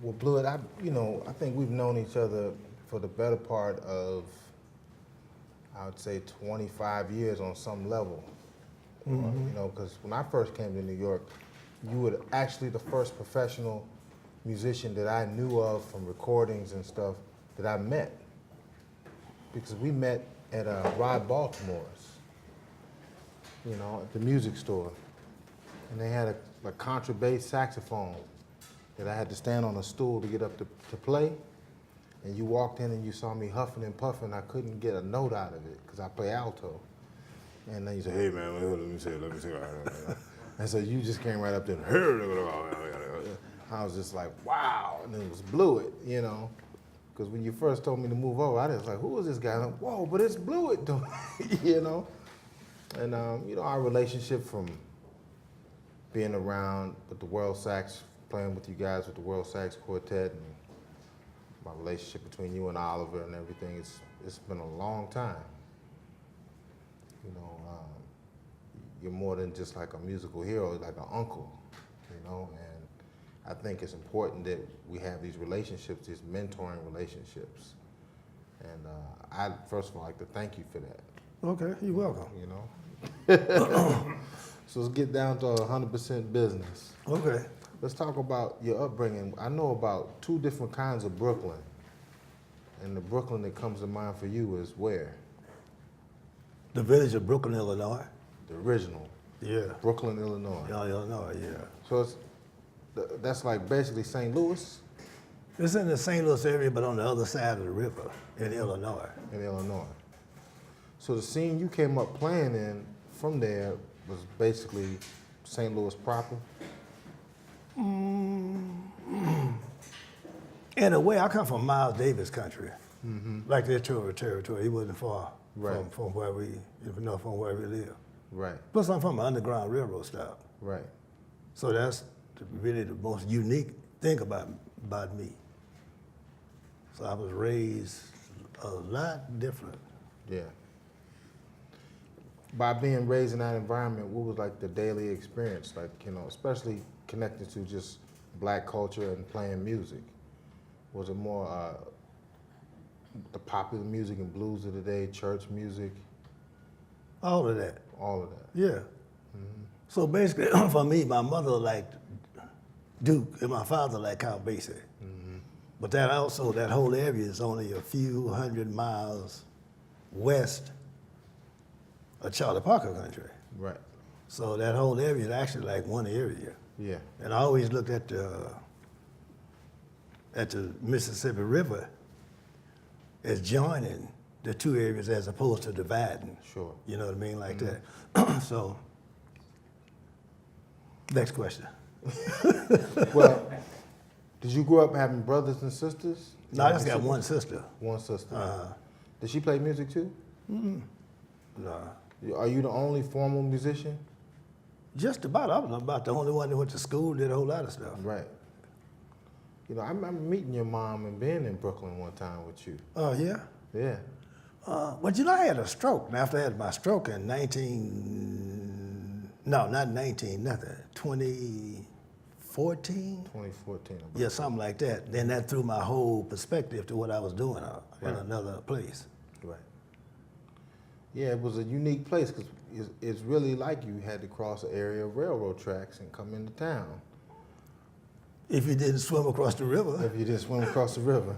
Well, Bluiett, I think we've known each other for the better part of, I would say, 25 years on some level. Because when I first came to New York, you were actually the first professional musician that I knew of from recordings and stuff that I met. Because we met at Rod Baltimore's, at the music store. And they had a contrabass saxophone that I had to stand on a stool to get up to play. And you walked in and you saw me huffing and puffing. I couldn't get a note out of it because I play alto. And then you said, hey man, let me see. And so you just came right up there. I was just like, wow. And it was Bluiett, Because when you first told me to move over, I was like, who is this guy? I'm like, whoa, but it's Bluiett, And, our relationship from being around with the World Sax, playing with you guys with the World Sax Quartet, and my relationship between you and Oliver and everything, it's been a long time. You're more than just like a musical hero, like an uncle, and I think it's important that we have these relationships, these mentoring relationships. And I first of all like to thank you for that. Okay, you're welcome. So let's get down to 100% business. Okay. Let's talk about your upbringing. I know about two different kinds of Brooklyn. And the Brooklyn that comes to mind for you is where? The village of Brooklyn, Illinois. The original. Yeah. Brooklyn, Illinois. Yeah, Illinois, yeah. So that's like basically St. Louis? It's in the St. Louis area, but on the other side of the river in Illinois. In Illinois. So the scene you came up playing in from there was basically St. Louis proper? In a way, I come from Miles Davis country, like their territory. He wasn't far from where we live. Right. Plus, I'm from an Underground Railroad stop. Right. So that's really the most unique thing about me. So I was raised a lot different. Yeah. By being raised in that environment, what was like the daily experience? Like, especially connected to just black culture and playing music. Was it more the popular music and blues of the day, church music? All of that. All of that. Yeah. So basically, for me, my mother liked Duke and my father liked Count Basie. But that whole area is only a few hundred miles west of Charlie Parker country. Right. So that whole area is actually like one area. Yeah. And I always looked at the Mississippi River as joining the two areas as opposed to dividing. Sure. You know what I mean? Like that. So, next question. Well, did you grow up having brothers and sisters? No, I just got one sister. One sister. Did she play music too? No. Are you the only formal musician? Just about. I was about the only one that went to school, did a whole lot of stuff. Right. I remember meeting your mom and being in Brooklyn one time with you. Oh, yeah? Yeah. But I had a stroke. And after I had my stroke in 2014? 2014. Yeah, something like that. Then that threw my whole perspective to what I was doing in another place. Right. Yeah, it was a unique place because it's really like you had to cross an area of railroad tracks and come into town. If you didn't swim across the river. If you didn't swim across the river,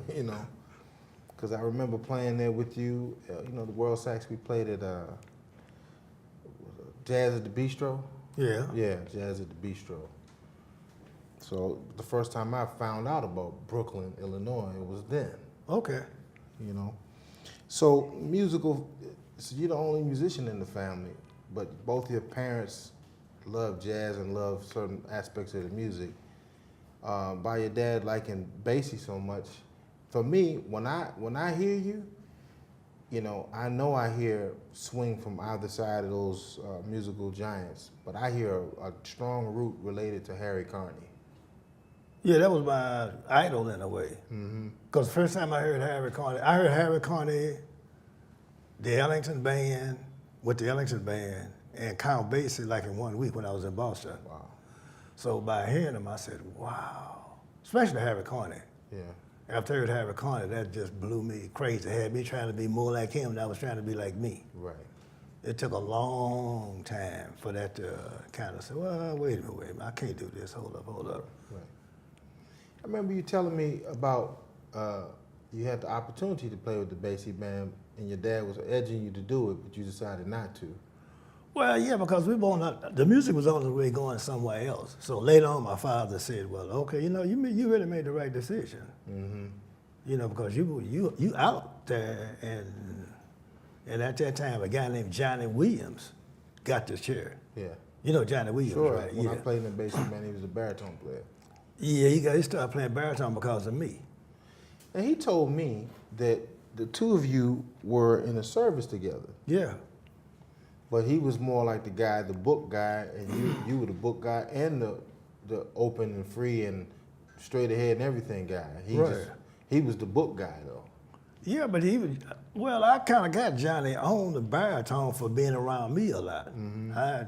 Because I remember playing there with you, the World Sax, we played at Jazz at the Bistro. Yeah. Yeah, Jazz at the Bistro. So the first time I found out about Brooklyn, Illinois, it was then. Okay. So so you're the only musician in the family, but both your parents love jazz and love certain aspects of the music. By your dad liking Basie so much, for me, when I hear you, I know I hear swing from either side of those musical giants, but I hear a strong root related to Harry Carney. Yeah, that was my idol in a way. Because the first time I heard Harry Carney, the Ellington Band, with the Ellington Band, and Count Basie like in 1 week when I was in Boston. Wow. So by hearing him, I said, wow. especially Harry Carney. Yeah. After I heard Harry Carney, that just blew me crazy. It had me trying to be more like him than I was trying to be like me. Right. It took a long time for that to kind of say, well, wait a minute, I can't do this, hold up. Right. I remember you telling me about you had the opportunity to play with the Basie band, and your dad was edging you to do it, but you decided not to. Well, yeah, because the music was on the way going somewhere else. So later on, my father said, well, okay, you really made the right decision. Mm-hmm. Because you out there, and at that time, a guy named Johnny Williams got this chair. Yeah. You know Johnny Williams, Sure. right? When I played in the Basie band, he was a baritone player. Yeah, he started playing baritone because of me. And he told me that the two of you were in a service together. Yeah. But he was more like the book guy, and you were the book guy and the open and free and straight ahead and everything guy. He was the book guy though. Yeah, but I kind of got Johnny on the baritone for being around me a lot. Mm-hmm. I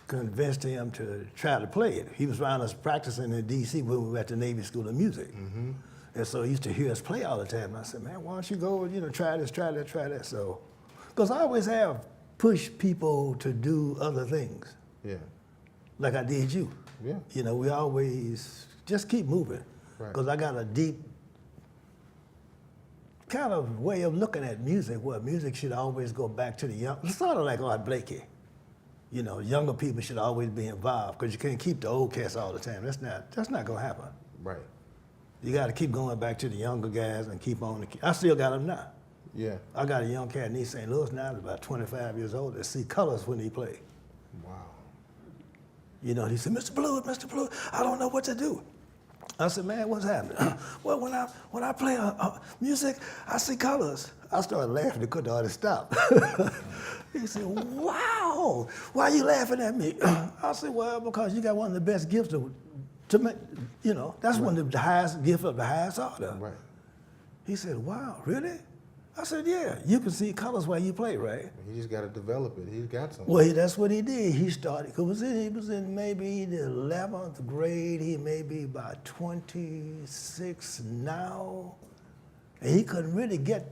convinced him to try to play it. He was around us practicing in D.C. when we were at the Navy School of Music. Mm-hmm. And so he used to hear us play all the time. And I said, man, why don't you go, try this, try that, try that. So, because I always have pushed people to do other things. Yeah. Like I did you. Yeah. We always just keep moving. Because I got a deep kind of way of looking at music, where music should always go back to the young. It's sort of like Art Blakey. Younger people should always be involved, because you can't keep the old cats all the time. That's not gonna happen. Right. You got to keep going back to the younger guys and keep on. I still got them now. Yeah. I got a young cat in East St. Louis now, that's about 25 years old, that see colors when he play. Wow. He said, Mr. Bluiett, I don't know what to do. I said, man, what's happening? Well, when I play music, I see colors. I started laughing, he couldn't hardly stop. He said, wow, why are you laughing at me? I said, well, because you got one of the best gifts to make, that's one of the highest gift of the highest order. Right. He said, wow, really? I said, yeah, you can see colors while you play, right? He just got to develop it. He's got something. Well, that's what he did. He started, he was in maybe the 11th grade. He may be about 26 now. And he couldn't really get,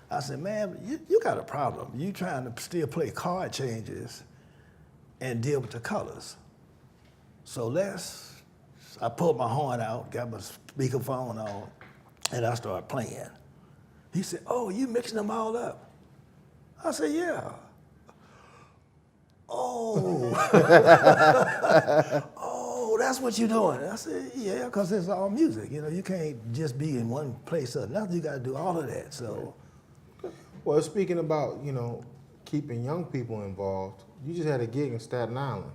I said, man, you got a problem. You trying to still play chord changes and deal with the colors. So I pulled my horn out, got my speakerphone on, and I started playing. He said, oh, you mixing them all up? I said, yeah. Oh. Oh, that's what you're doing. I said, yeah, because it's all music. You can't just be in one place or nothing. You got to do all of that. So. Well, speaking about, keeping young people involved, you just had a gig in Staten Island.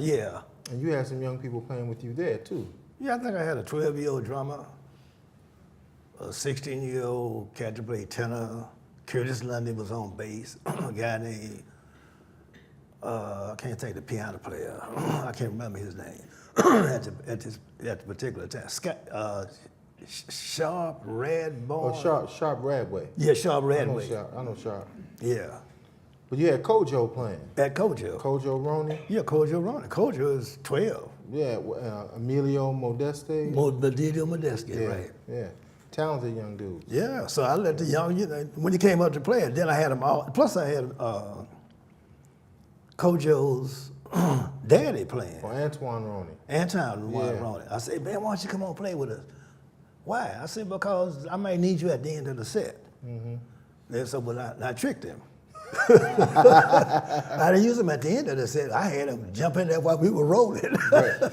Yeah. And you had some young people playing with you there, too. Yeah, I think I had a 12-year-old drummer, a 16-year-old cat to play tenor. Curtis Lundy was on bass. A guy named, I can't think the piano player. I can't remember his name at the particular time. Sharp Radboy. Oh, Sharp Radway. Yeah, Sharp Radway. I know Sharp. Yeah. But you had Kojo playing. At Kojo. Kojo Roney? Yeah, Kojo Roney. Kojo is 12. Yeah, Emilio Modeste. Emilio Modeste, yeah, right. Yeah, talented young dude. Yeah, so I let the young, when he came up to play it, then I had them all. Plus I had Kojo's daddy playing. Oh, Antoine Roney. Roney. I said, man, why don't you come on play with us? Why? I said, because I might need you at the end of the set. Mm-hmm. And so, but I tricked him. I didn't use him at the end of the set. I had him jump in there while we were rolling. Right.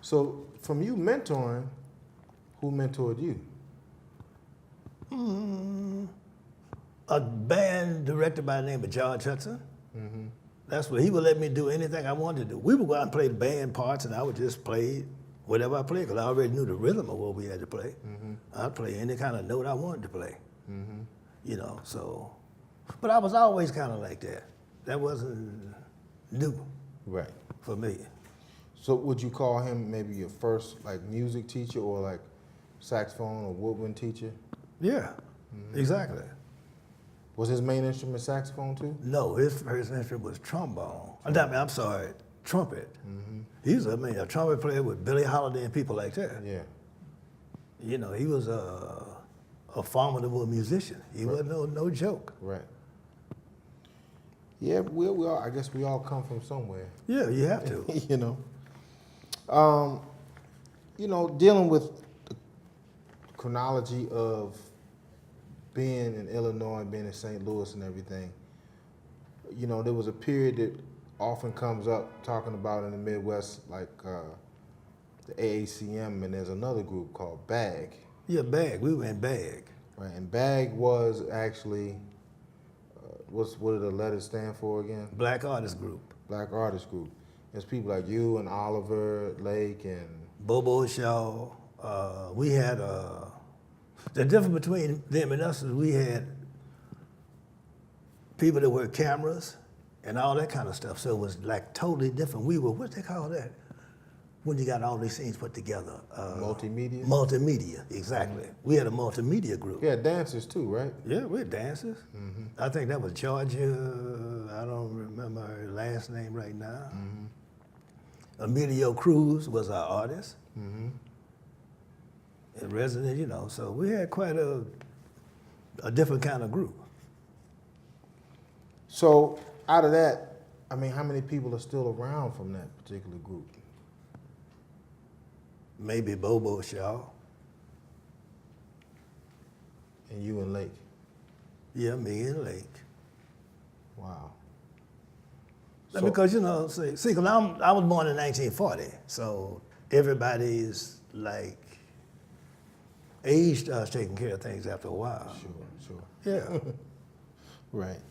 So, from you mentoring, who mentored you? A band director by the name of George Hudson. Mm-hmm. That's what he would let me do anything I wanted to do. We would go out and play the band parts, and I would just play whatever I played, because I already knew the rhythm of what we had to play. Mm-hmm. I'd play any kind of note I wanted to play. Mm-hmm. So. But I was always kind of like that. That wasn't new, right, for me. So would you call him maybe your first music teacher, or saxophone or woodwind teacher? Yeah, exactly. Was his main instrument saxophone too? No, his first instrument was trombone. I'm sorry, trumpet. He was, a trumpet player with Billie Holiday and people like that. Yeah. You know, he was a formidable musician. He wasn't no joke. Right. Yeah, we all, I guess we all come from somewhere. Yeah, you have to. You know, dealing with the chronology of being in Illinois, being in St. Louis and everything, you know, there was a period that often comes up talking about in the Midwest, like the AACM, and there's another group called BAG. Yeah, BAG. We were in BAG. Right, and BAG was actually, what did the letters stand for again? Black Artist Group. Black Artist Group. There's people like you and Oliver Lake and Bobo Shaw. We had, the difference between them and us is we had people that were cameras and all that kind of stuff. So it was like totally different. We were, what they call that? When you got all these things put together. multimedia. Multimedia, exactly. We had a multimedia group. Yeah, dancers too, right? Yeah, we had dancers. I think that was Georgia, I don't remember her last name right now. Emilio Cruz was our artist. And resident, you know, so we had quite a different kind of group. So out of that, I mean, how many people are still around from that particular group? Maybe Bobo Shaw. And you and Lake? Yeah, me and Lake. Wow. So, because, you know, see, because I was born in 1940, so everybody's like age starts taking care of things after a while. Sure. Yeah. Right.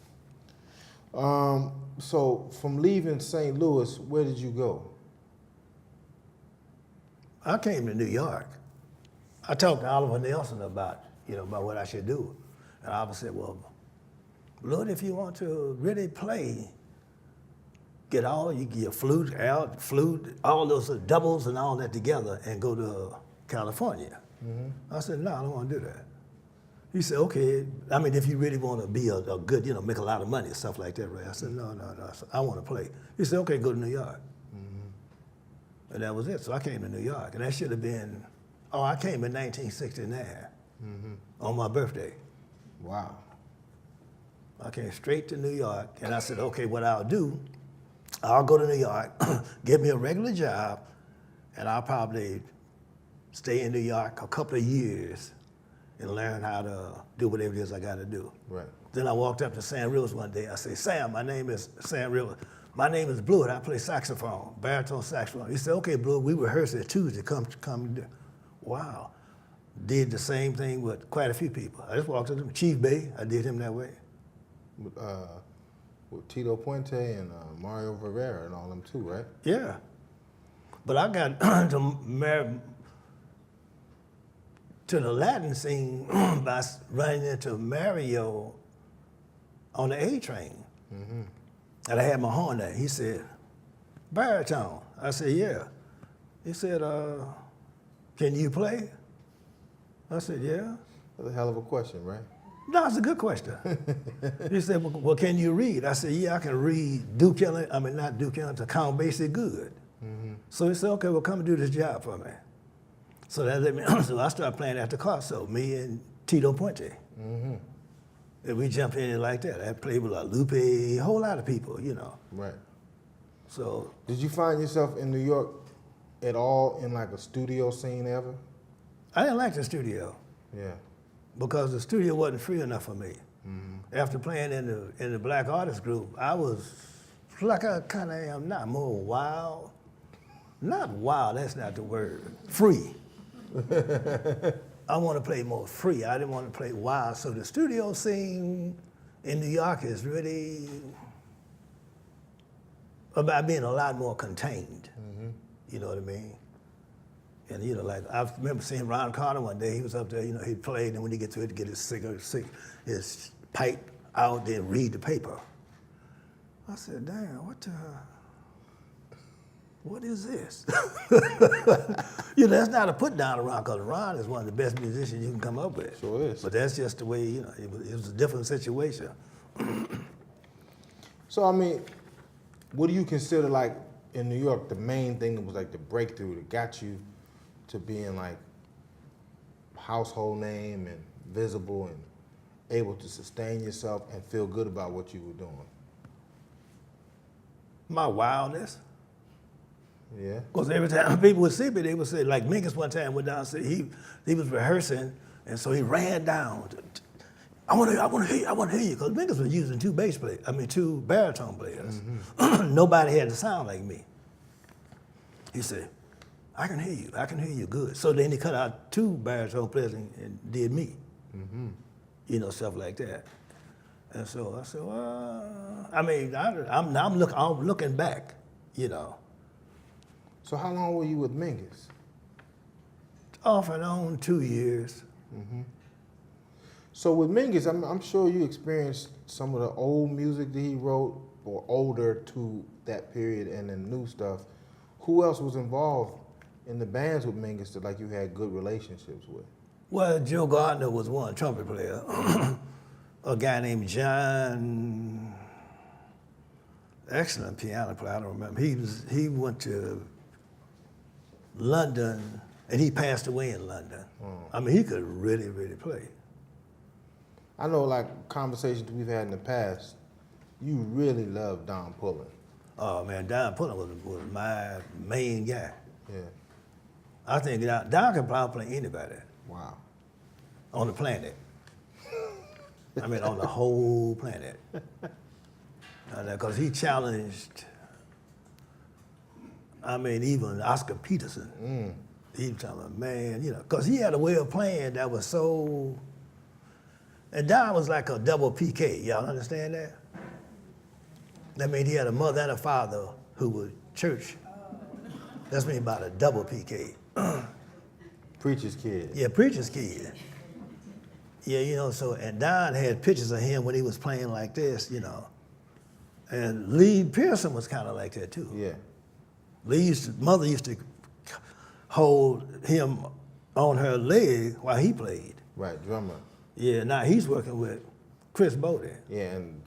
So from leaving St. Louis, where did you go? I came to New York. I talked to Oliver Nelson about what I should do. And Oliver said, well, Lord, if you want to really play, get your flute, all those doubles and all that together and go to California. I said, no, I don't want to do that. He said, okay, I mean, if you really want to be a good, make a lot of money and stuff like that, right? I said, no, I want to play. He said, okay, go to New York. And that was it. So I came to New York. And that should have been, I came in 1969 on my birthday. Wow. I came straight to New York. And I said, okay, what I'll do, I'll go to New York, get me a regular job, and I'll probably stay in New York a couple of years and learn how to do whatever it is I got to do. Right. Then I walked up to Sam Rivers one day. I said, Sam, my name is Sam Rivers. My name is Bluiett. I play saxophone, baritone saxophone. He said, okay, Bluiett, we rehearse at Tuesday. Come. Wow. Did the same thing with quite a few people. I just walked up to him. Chief Bay, I did him that way. With Tito Puente and Mario Rivera and all them too, right? Yeah. But I got to the Latin scene by running into Mario on the A train. And I had my horn there. He said, baritone. I said, yeah. He said, can you play? I said, yeah. That's a hell of a question, right? No, it's a good question. He said, well, can you read? I said, yeah, I can read Duke Ellington, not Duke Ellington, to Count Basie good. So he said, okay, well, come and do this job for me. So that let me, so I started playing at the Corso, me and Tito Puente. And we jumped in it like that. I played with Lupe, a whole lot of people, Right. So. Did you find yourself in New York at all in like a studio scene ever? I didn't like the studio. Yeah. Because the studio wasn't free enough for me. After playing in the Black Artist Group, I was like I kind of am now, more wild. Not wild, that's not the word. Free. I want to play more free. I didn't want to play wild. So the studio scene in New York is really about being a lot more contained. You know what I mean? And like I remember seeing Ron Carter one day. He was up there. He played, and when he get to it, get his cigarette, his pipe out there, and read the paper. I said, "Damn, what is this?" That's not a put down to Ron, because Ron is one of the best musicians you can come up with. Sure is. But that's just the way. It was a different situation. So I mean, what do you consider like in New York, the main thing that was like the breakthrough that got you to being like household name and visible and able to sustain yourself and feel good about what you were doing? My wildness. Yeah. Because every time people would see me, they would say, like Mingus one time went down, said he was rehearsing, and so he ran down. I want to hear you, because Mingus was using two baritone players. Mm-hmm. Nobody had to sound like me. He said, I can hear you good. So then he cut out two baritone players and did me. Mm-hmm. You know, stuff like that. And so I said, well, I mean, I'm looking back, you know. So how long were you with Mingus? Off and on 2 years. Mm-hmm. So with Mingus, I'm sure you experienced some of the old music that he wrote, or older to that period, and then new stuff. Who else was involved in the bands with Mingus that like you had good relationships with? Well, Joe Gardner was one trumpet player. A guy named John, excellent piano player. I don't remember. He went to London, and he passed away in London. I mean, he could really, really play. I know, like conversations we've had in the past, you really love Don Pullen. Oh man, Don Pullen was my main guy. Yeah. I think Don can probably play anybody. Wow. On the planet. I mean, on the whole planet. Because he challenged, even Oscar Peterson. He was talking about, man, you know, because he had a way of playing that was so, and Don was like a double PK, y'all understand that? That means he had a mother and a father who were church. That's mean about a double PK. Preacher's kid. Yeah, preacher's kid. Yeah, you know, so, and Don had pictures of him when he was playing like this, you know. And Lee Pearson was kind of like that too. Yeah. Mother used to hold him on her leg while he played. Right, drummer. Yeah, now he's working with Chris Bowden. Yeah, and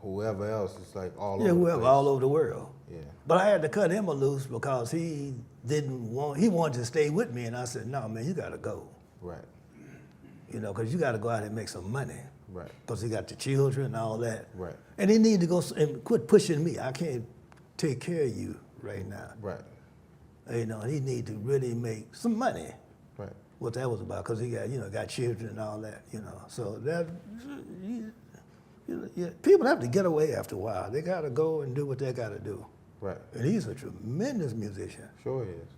whoever else is like all over Yeah, the whoever, place. all over the world. Yeah. But I had to cut him a loose because he wanted to stay with me, and I said, no, man, you gotta go. Right. You know, because you gotta go out and make some money. Right. Because he got the children and all that. Right. And he need to go and quit pushing me. I can't take care of you right now. Right. You know, and he need to really make some money. Right. What that was about, because he got children and all that, you know. So that, people have to get away after a while. They got to go and do what they got to do. Right. And he's a tremendous musician. Sure he is.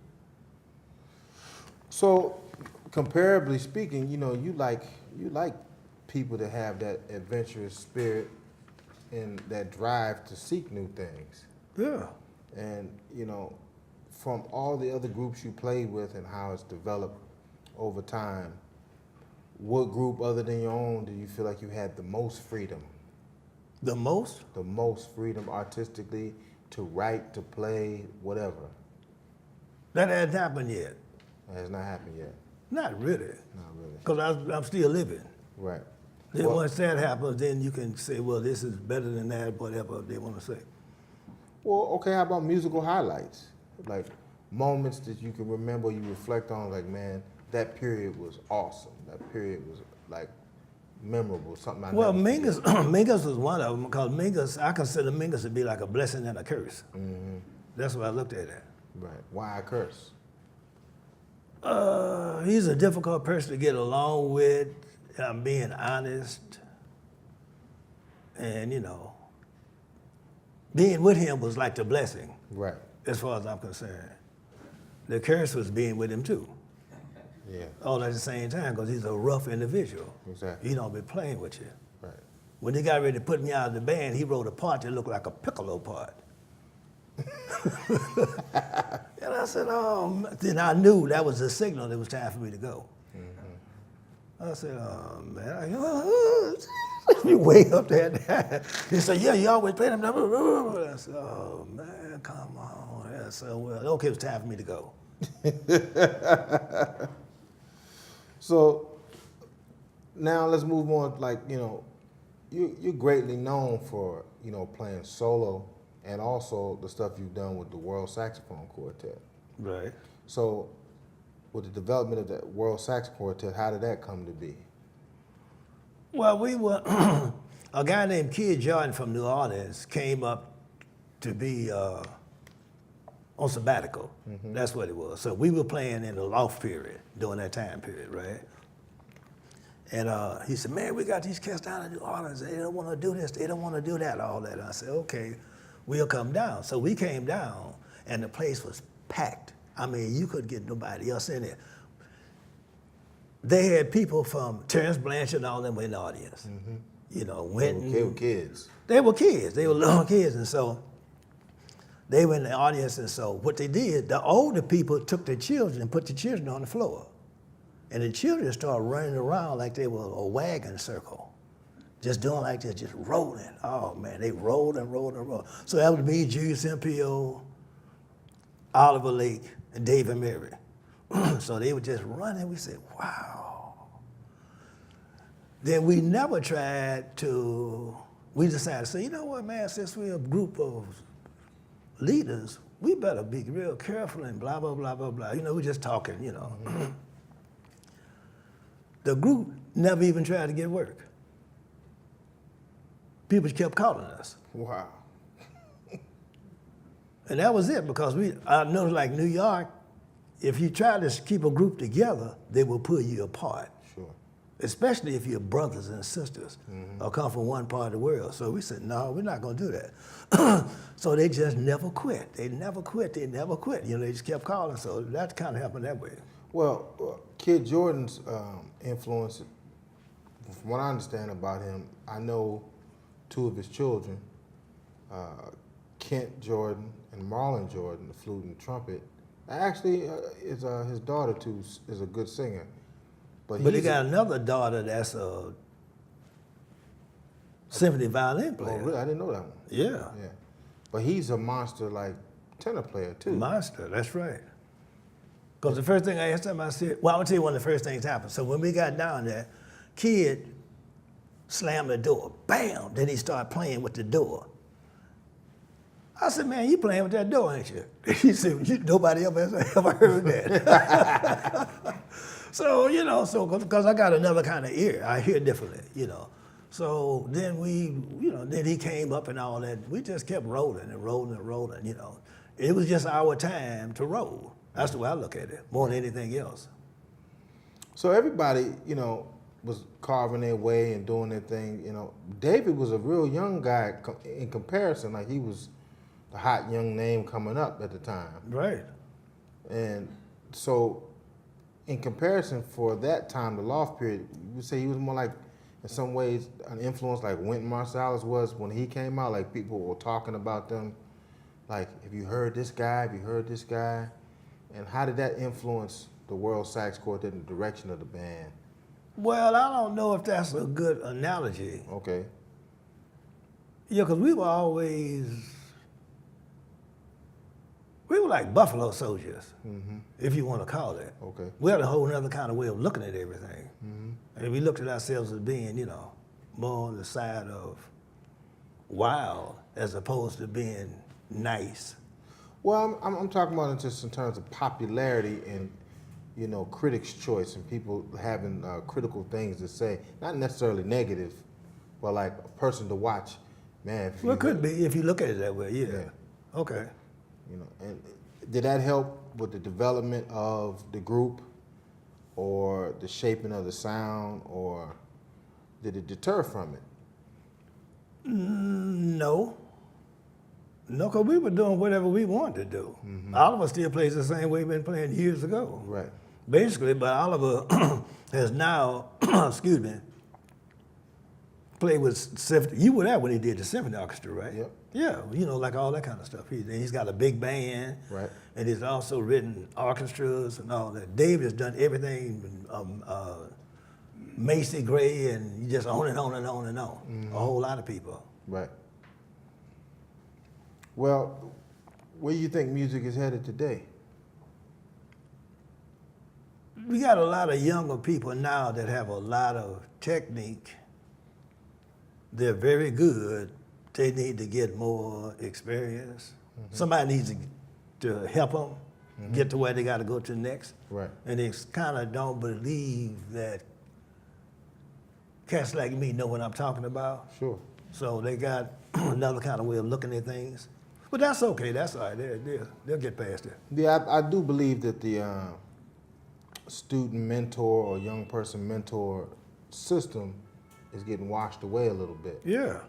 So, comparably speaking, you know, you like people that have that adventurous spirit and that drive to seek new things. Yeah. And, you know, from all the other groups you played with and how it's developed over time, what group other than your own do you feel like you had the most freedom? The most? The most freedom artistically to write, to play, whatever? That hasn't happened yet. That has not happened yet. Not really. Not really. Because I'm still living. Right. Then Well- once that happens, then you can say, well, this is better than that, whatever they want to say. Well, okay, how about musical highlights? Like moments that you can remember, you reflect on, like, man, that period was awesome. That period was, like, memorable, something I Well, never forget. Mingus was one of them, because I consider Mingus to be like a blessing and a curse. Mm-hmm. That's what I looked at it. Right. Why I curse? He's a difficult person to get along with. I'm being honest. And, you know, being with him was like the blessing, Right. as far as I'm concerned. The curse was being with him too, Yeah. all at the same time, because he's a rough individual. Exactly. He don't be playing with you. Right. When they got ready to put me out of the band, he wrote a part that looked like a piccolo part. And I said, oh, then I knew that was a signal that it was time for me to go. I said, oh, man, you way up there. He said, yeah, you always play them. I said, oh, man, come on. I said, well, okay, it was time for me to go. So now let's move on. Like, you know, you're greatly known for, you know, playing solo and also the stuff you've done with the World Saxophone Quartet. Right. So, with the development of the World Saxophone Quartet, how did that come to be? Well, we were, a guy named Kid Jordan from New Orleans came up to be on sabbatical. That's what it was. So we were playing in the loft period during that time period, right? And he said, man, we got these cats down in New Orleans. They don't want to do this. They don't want to do that, all that. I said, okay, we'll come down. So we came down, and the place was packed. I mean, you couldn't get nobody else in there. They had people from Terrence Blanchard and all them were in the audience. You know, They were kids. They were kids. They were little kids, and so they were in the audience. And so what they did, the older people took their children and put the children on the floor. And the children started running around like they were a wagon circle, just doing like this, just rolling. Oh man, they rolled and rolled and rolled. So that was me, Julius MPO, Oliver Lake, and Dave and Mary. So they were just running. We said, wow. Then we never tried to, we decided to say, you know what, man, since we're a group of leaders, we better be real careful and blah, blah, blah, blah, blah. You know, we're just talking, you know. The group never even tried to get work. People kept calling us. Wow. And that was it, because I noticed like New York, if you try to keep a group together, they will pull you apart. Sure. Especially if you're brothers and sisters or come from one part of the world. So we said, no, we're not gonna do that. So they just never quit. They never quit, they never quit. You know, they just kept calling, so that kind of happened that way. Well, Kid Jordan's influence, from what I understand about him, I know two of his children, Kent Jordan and Marlon Jordan, the flute and trumpet. Actually, is his daughter too is a good singer. But he got another daughter that's a symphony violin player. Oh, really? I didn't know that one. Yeah. Yeah. But he's a monster, like, tenor player too. Monster, that's right. Because the first thing I asked him, I said, well, I'm gonna tell you one of the first things happened. So when we got down there, Kid slammed the door, bam, then he started playing with the door. I said, man, you playing with that door, ain't you? He said, nobody ever heard that. So, you know, because I got another kind of ear, I hear differently, you know. So then then he came up and all that. We just kept rolling and rolling and rolling, you know. It was just our time to roll. That's the way I look at it, more than anything else. So everybody, you know, was carving their way and doing their thing, you know. David was a real young guy in comparison, like he was the hot young name coming up at the time. Right. And so in comparison for that time, the loft period, you would say he was more like, in some ways, an influence like Wynton Marsalis was when he came out, like people were talking about them, like, have you heard this guy, have you heard this guy? And how did that influence the World Sax Quartet and the direction of the band? Well, I don't know if that's a good analogy. Okay. Yeah, because we were like buffalo soldiers, if you want to call it. Okay. We had a whole other kind of way of looking at everything. And we looked at ourselves as being, you know, more on the side of wild as opposed to being nice. Well, I'm talking about it just in terms of popularity and, you know, critics' choice and people having critical things to say. Not necessarily negative, but like a person to watch. Man, Well, it could be if you look at it that way, yeah. Okay. You know, and did that help with the development of the group or the shaping of the sound, or did it deter from it? No. No, because we were doing whatever we wanted to do. Oliver still plays the same way we've been playing years ago. Right. Basically, but Oliver has now, excuse me, played with symphony. You were there when he did the symphony orchestra, right? Yep. Yeah, you know, like all that kind of stuff. He's got a big band. Right. And he's also written orchestras and all that. Dave has done everything, Macy Gray, and just on and on and on and on. A whole lot of people. Right. Well, where do you think music is headed today? We got a lot of younger people now that have a lot of technique. They're very good they need to get more experience. Somebody needs to help them get to where they got to go to next. Right. And they kind of don't believe that cats like me know what I'm talking about. Sure. So they got another kind of way of looking at things. But that's okay. That's all right. They'll get past it. Yeah, I do believe that the student mentor or young person mentor system is getting washed away a little bit. Yeah.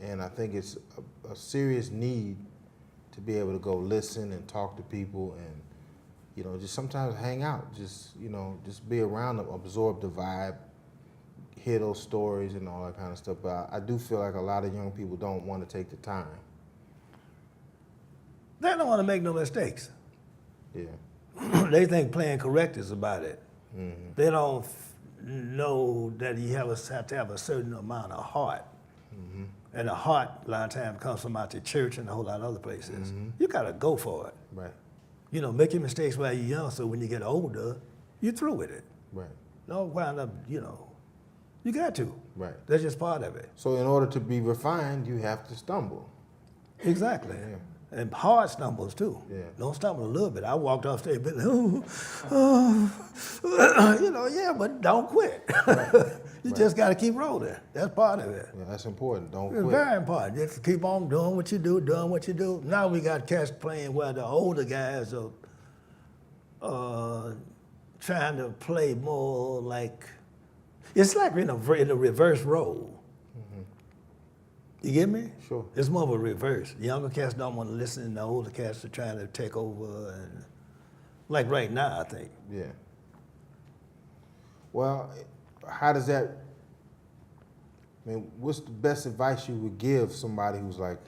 And I think it's a serious need to be able to go listen and talk to people and, you know, just sometimes hang out, just, you know, just be around them, absorb the vibe, hear those stories and all that kind of stuff. But I do feel like a lot of young people don't want to take the time. They don't want to make no mistakes. Yeah. They think playing correct is about it. Mm-hmm. They don't know that you have to have a certain amount of heart. Mm-hmm. And the heart, a lot of times, comes from out the church and a whole lot of other places. Mm-hmm. You got to go for it. Right. You know, make your mistakes while you're young, so when you get older, you're through with it. Right. Don't wind up, you know, you got to. Right. That's just part of it. So in order to be refined, you have to stumble. Exactly. Yeah. And hard stumbles too. Yeah. Don't stumble a little bit. I walked off stage, but you know, yeah, but don't quit. You just got to keep rolling. That's part of it. Yeah, that's important. Don't It's quit. very important. Just keep on doing what you do, doing what you do. Now we got cats playing where the older guys are trying to play more like, it's like in a reverse role. You get me? Sure. It's more of a reverse. Younger cats don't want to listen, and the older cats are trying to take over. And like right now, I think. Yeah. Well, how does that, I mean, what's the best advice you would give somebody who's like,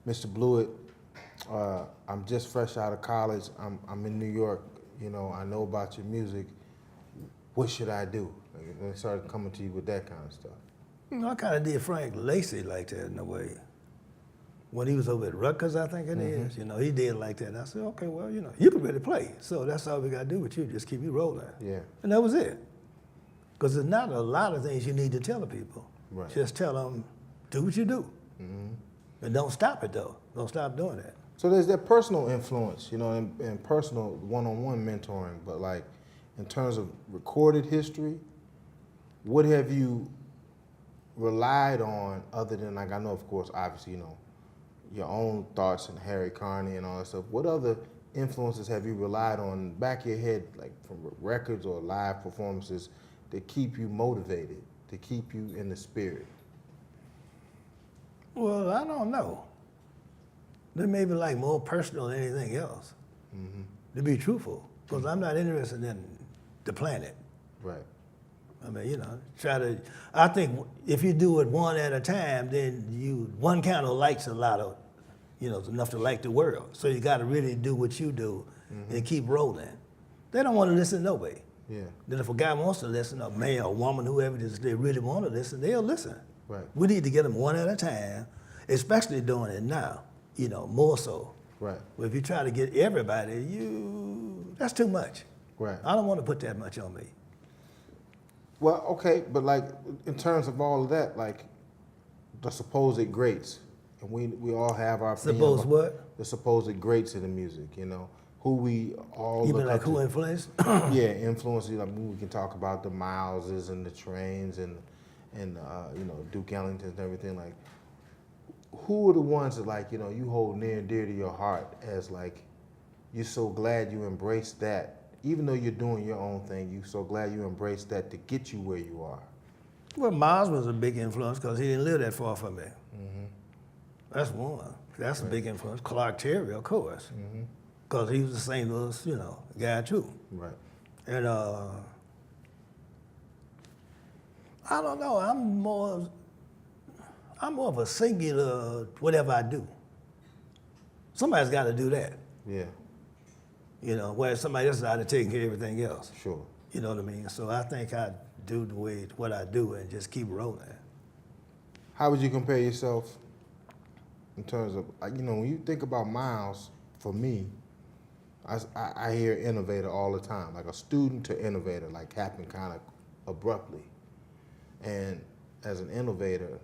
Mr. Bluiett, I'm just fresh out of college, I'm in New York, you know, I know about your music, what should I do? Like, they started coming to you with that kind of stuff. You know, I kind of did Frank Lacey like that in a way. When he was over at Rutgers, I think it is, you know, he did like that. And I said, okay, well, you know, you can really play. So that's all we got to do with you, just keep you rolling. Yeah. And that was it. Because there's not a lot of things you need to tell the people. Right. Just tell them, do what you do. And don't stop it, though. Don't stop doing it. So there's that personal influence, you know, and personal one-on-one mentoring, but like in terms of recorded history, what have you relied on other than, like, I know, of course, obviously, you know, your own thoughts and Harry Carney and all that stuff. What other influences have you relied on in the back of your head, like from records or live performances, to keep you motivated, to keep you in the spirit? Well, I don't know. They may be like more personal than anything else, to be truthful, because I'm not interested in the planet. Right. I mean, you know, I think if you do it one at a time, then one candle lights a lot of, you know, enough to light the world. So you got to really do what you do and keep rolling. They don't want to listen to nobody. Yeah. Then if a guy wants to listen, a man or woman, whoever it is, they really want to listen, they'll listen. Right. We need to get them one at a time, especially doing it now, you know, more so. Right. But if you try to get everybody, that's too much. Right. I don't want to put that much on me. Well, okay, but like in terms of all of that, like the supposed greats, and we all have our opinion Suppose about what? the supposed greats in the music, you know, who we all You look mean like up who to. influenced? Yeah, influences. Like we can talk about the Mileses and the Trains and you know, Duke Ellingtons and everything. Like, who are the ones that, like, you know, you hold near and dear to your heart as like you're so glad you embraced that. Even though you're doing your own thing, you're so glad you embraced that to get you where you are. Well, Miles was a big influence because he didn't live that far from me. That's one. That's a big influence. Clark Terry, of course, because he was the St. Louis, you know, guy too. Right. And I don't know. I'm more of a singular whatever I do. Somebody's got to do that. Yeah. You know, where somebody else is out there taking care of everything else. Sure. You know what I mean? So I think I do what I do and just keep rolling. How would you compare yourself in terms of, you know, when you think about Miles, for me, I hear innovator all the time, like a student to innovator, like happened kind of abruptly. And as an innovator,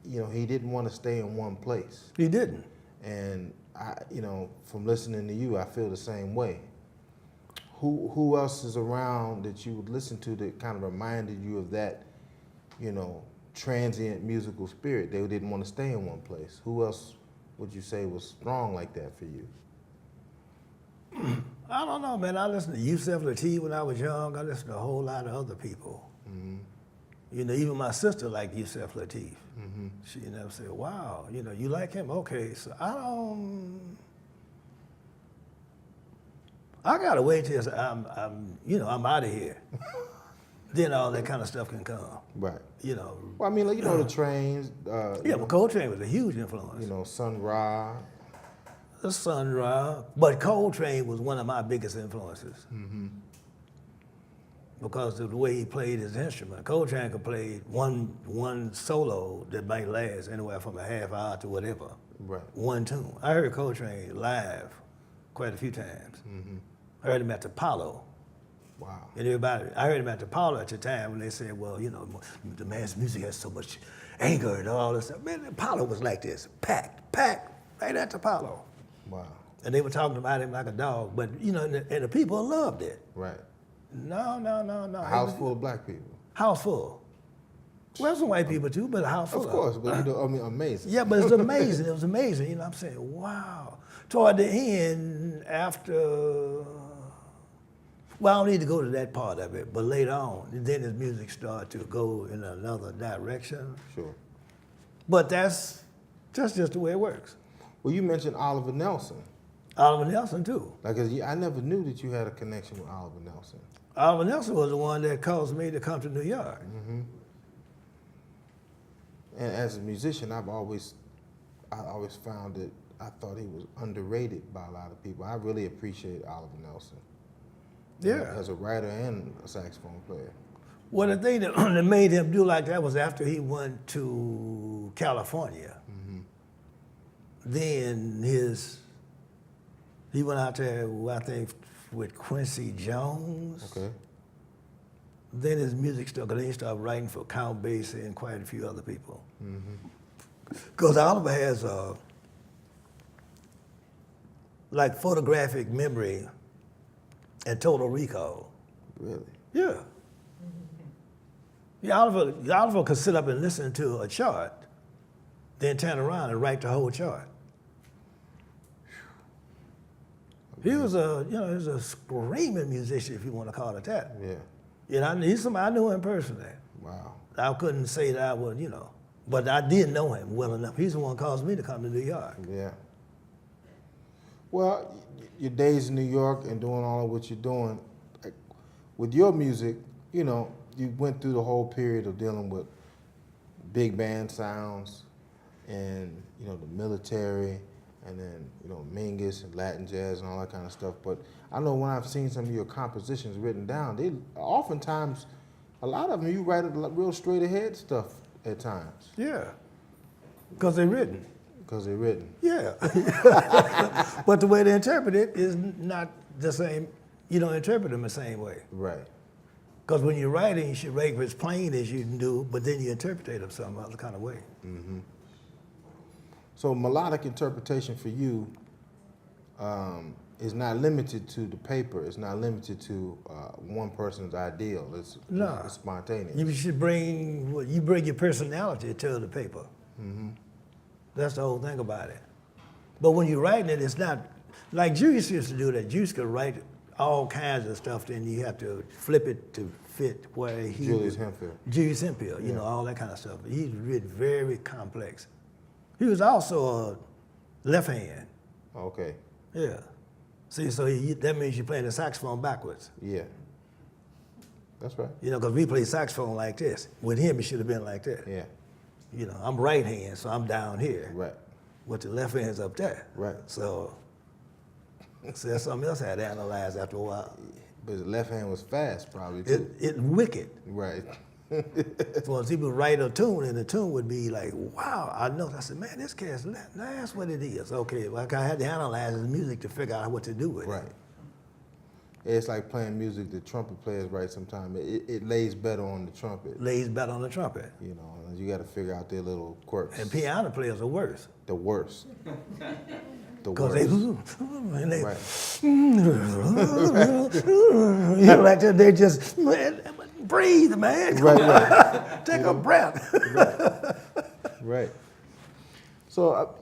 you know, he didn't want to stay in one place. He didn't. And I, you know, from listening to you, I feel the same way. Who else is around that you would listen to that kind of reminded you of that, you know, transient musical spirit? They didn't want to stay in one place. Who else would you say was strong like that for you? I don't know, man. I listened to Yusef Lateef when I was young. I listened to a whole lot of other people. Mm-hmm. You know, even my sister liked Yusef Lateef. Mm-hmm. She never said, wow, you know, you like him? Okay, so I gotta wait till I'm out of here. Then all that kind of stuff can come. Right. You know. Well, I mean, like, you know, the Trains. Yeah, but Coltrane was a huge influence. You know, Sun Ra. The Sun Ra. But Coltrane was one of my biggest influences. Mm-hmm. Because of the way he played his instrument. Coltrane could play one solo that might last anywhere from a half hour to whatever. Right. One tune. I heard Coltrane live quite a few times. Mm-hmm. I heard him at the Apollo. Wow. And I heard him at the Apollo at the time when they said, well, you know, the mass music has so much anger and all this stuff. Man, the Apollo was like this, packed, right at the Apollo. Wow. And they were talking about him like a dog, but, you know, and the people loved it. Right. No. A house full of black people. House full. Well, some white people too, but a house full. Of course, but you know, I mean, amazing. Yeah, but it's amazing. It was amazing. You know, I'm saying, wow. Toward the end, after, well, I don't need to go to that part of it, but later on, then his music started to go in another direction. Sure. But that's just the way it works. Well, you mentioned Oliver Nelson. Oliver Nelson too. Like, I never knew that you had a connection with Oliver Nelson. Oliver Nelson was the one that caused me to come to New York. Mm-hmm. And as a musician, I always found that I thought he was underrated by a lot of people. I really appreciate Oliver Nelson. Yeah. As a writer and a saxophone player. Well, the thing that made him do like that was after he went to California. Mm-hmm. Then he went out there, I think, with Quincy Jones. Okay. Then his music started, then he started writing for Count Basie and quite a few other people. Because Oliver has like photographic memory and total recall. Really? Yeah. Yeah, Oliver could sit up and listen to a chart, then turn around and write the whole chart. He was a screaming musician, if you want to call it that. Yeah. You know, he's somebody I knew him personally. Wow. I couldn't say that I would, you know, but I did know him well enough. He's the one who caused me to come to New York. Yeah. Well, your days in New York and doing all of what you're doing, like, with your music, you know, you went through the whole period of dealing with big band sounds and, you know, the military and then, you know, Mingus and Latin jazz and all that kind of stuff. But I know when I've seen some of your compositions written down, they oftentimes, a lot of them, you write real straight ahead stuff at times. Yeah, because they're written. Because they're written. Yeah. But the way they interpret it is not the same. You don't interpret them the same way. Right. Because when you're writing, you should write as plain as you can do, but then you interpret them some other kind of way. Mm-hmm. So melodic interpretation for you is not limited to the paper. It's not limited to one person's ideal. It's spontaneous. You should bring your personality to the paper. Mm-hmm. That's the whole thing about it. But when you're writing it, it's not like Juice used to do that. Juice could write all kinds of stuff, then you have to flip it to fit where he Julius Hemphill. Julius Hemphill, you know, all that kind of stuff. He's written very complex. He was also a left hand. Okay. Yeah. See, so that means you're playing the saxophone backwards. Yeah. That's right. You know, because we play saxophone like this. With him, it should have been like that. Yeah. You know, I'm right hand, so I'm down here. Right. With the left hand's up there. Right. So that's something else I had to analyze after a while. But his left hand was fast, probably, too. It's wicked. Right. So when people write a tune, and the tune would be like, wow, I know. I said, man, this cat's left. That's what it is. Okay, like I had to analyze his music to figure out what to do with it. Right. It's like playing music the trumpet players write sometimes. It lays better on the trumpet. Lays better on the trumpet. You know, you got to figure out their little quirks. And piano players are worse. The worst. The Because worst. and they Right. you know, like that, they just, man, breathe, man. Right. Take a breath. Right. So,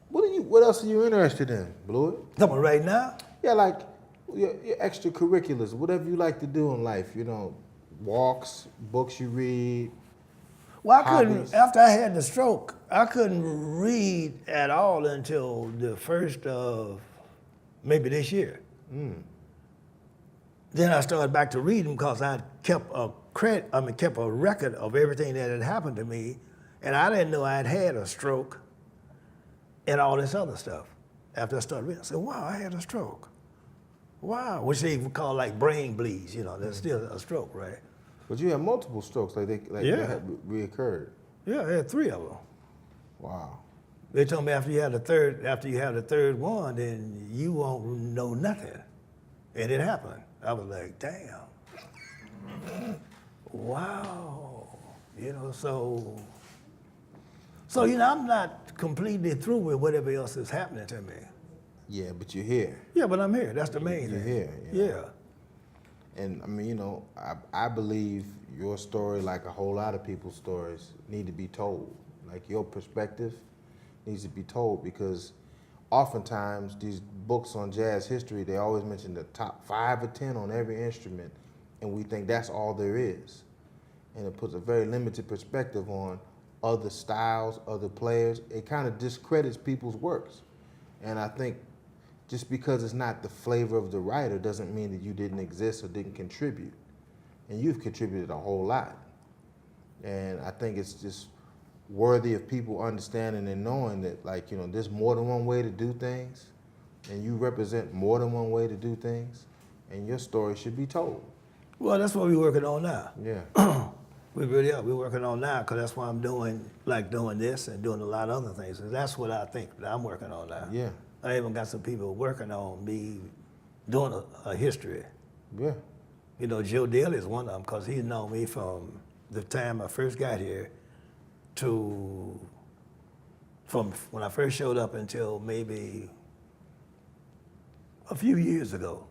what else are you interested in, Bluiett? Come on, right now? Yeah, like your extracurriculars, whatever you like to do in life. You know, walks, books you read. Well, I couldn't, Hobbies. after I had the stroke, I couldn't read at all until the first of maybe this year. Then I started back to reading because I kept kept a record of everything that had happened to me, and I didn't know I had a stroke and all this other stuff. After I started reading, I said, wow, I had a stroke. Wow, which they would call like brain bleeds, you know, that's still a stroke, right? But you had multiple strokes, like they had reoccurred. Yeah, I had 3 of them. Wow. They told me after you have the third one, then you won't know nothing. And it happened. I was like, damn. Wow. You know, so you know, I'm not completely through with whatever else is happening to me. Yeah, but you're here. Yeah, but I'm here. That's the main You're thing. here. Yeah. And I mean, you know, I believe your story, like a whole lot of people's stories, need to be told. Like your perspective needs to be told, because oftentimes these books on jazz history, they always mention the top 5 or 10 on every instrument, and we think that's all there is. And it puts a very limited perspective on other styles, other players. It kind of discredits people's works. And I think just because it's not the flavor of the writer doesn't mean that you didn't exist or didn't contribute. And you've contributed a whole lot. And I think it's just worthy of people understanding and knowing that, like, you know, there's more than one way to do things, and you represent more than one way to do things, and your story should be told. Well, that's what we're working on now. Yeah. We really are. We're working on now, because that's why I'm doing this and doing a lot of other things. And that's what I think that I'm working on now. Yeah. I even got some people working on me doing a history. Yeah. You know, Joe Daly is one of them, because he's known me from the time I first got here from when I first showed up until maybe a few years ago,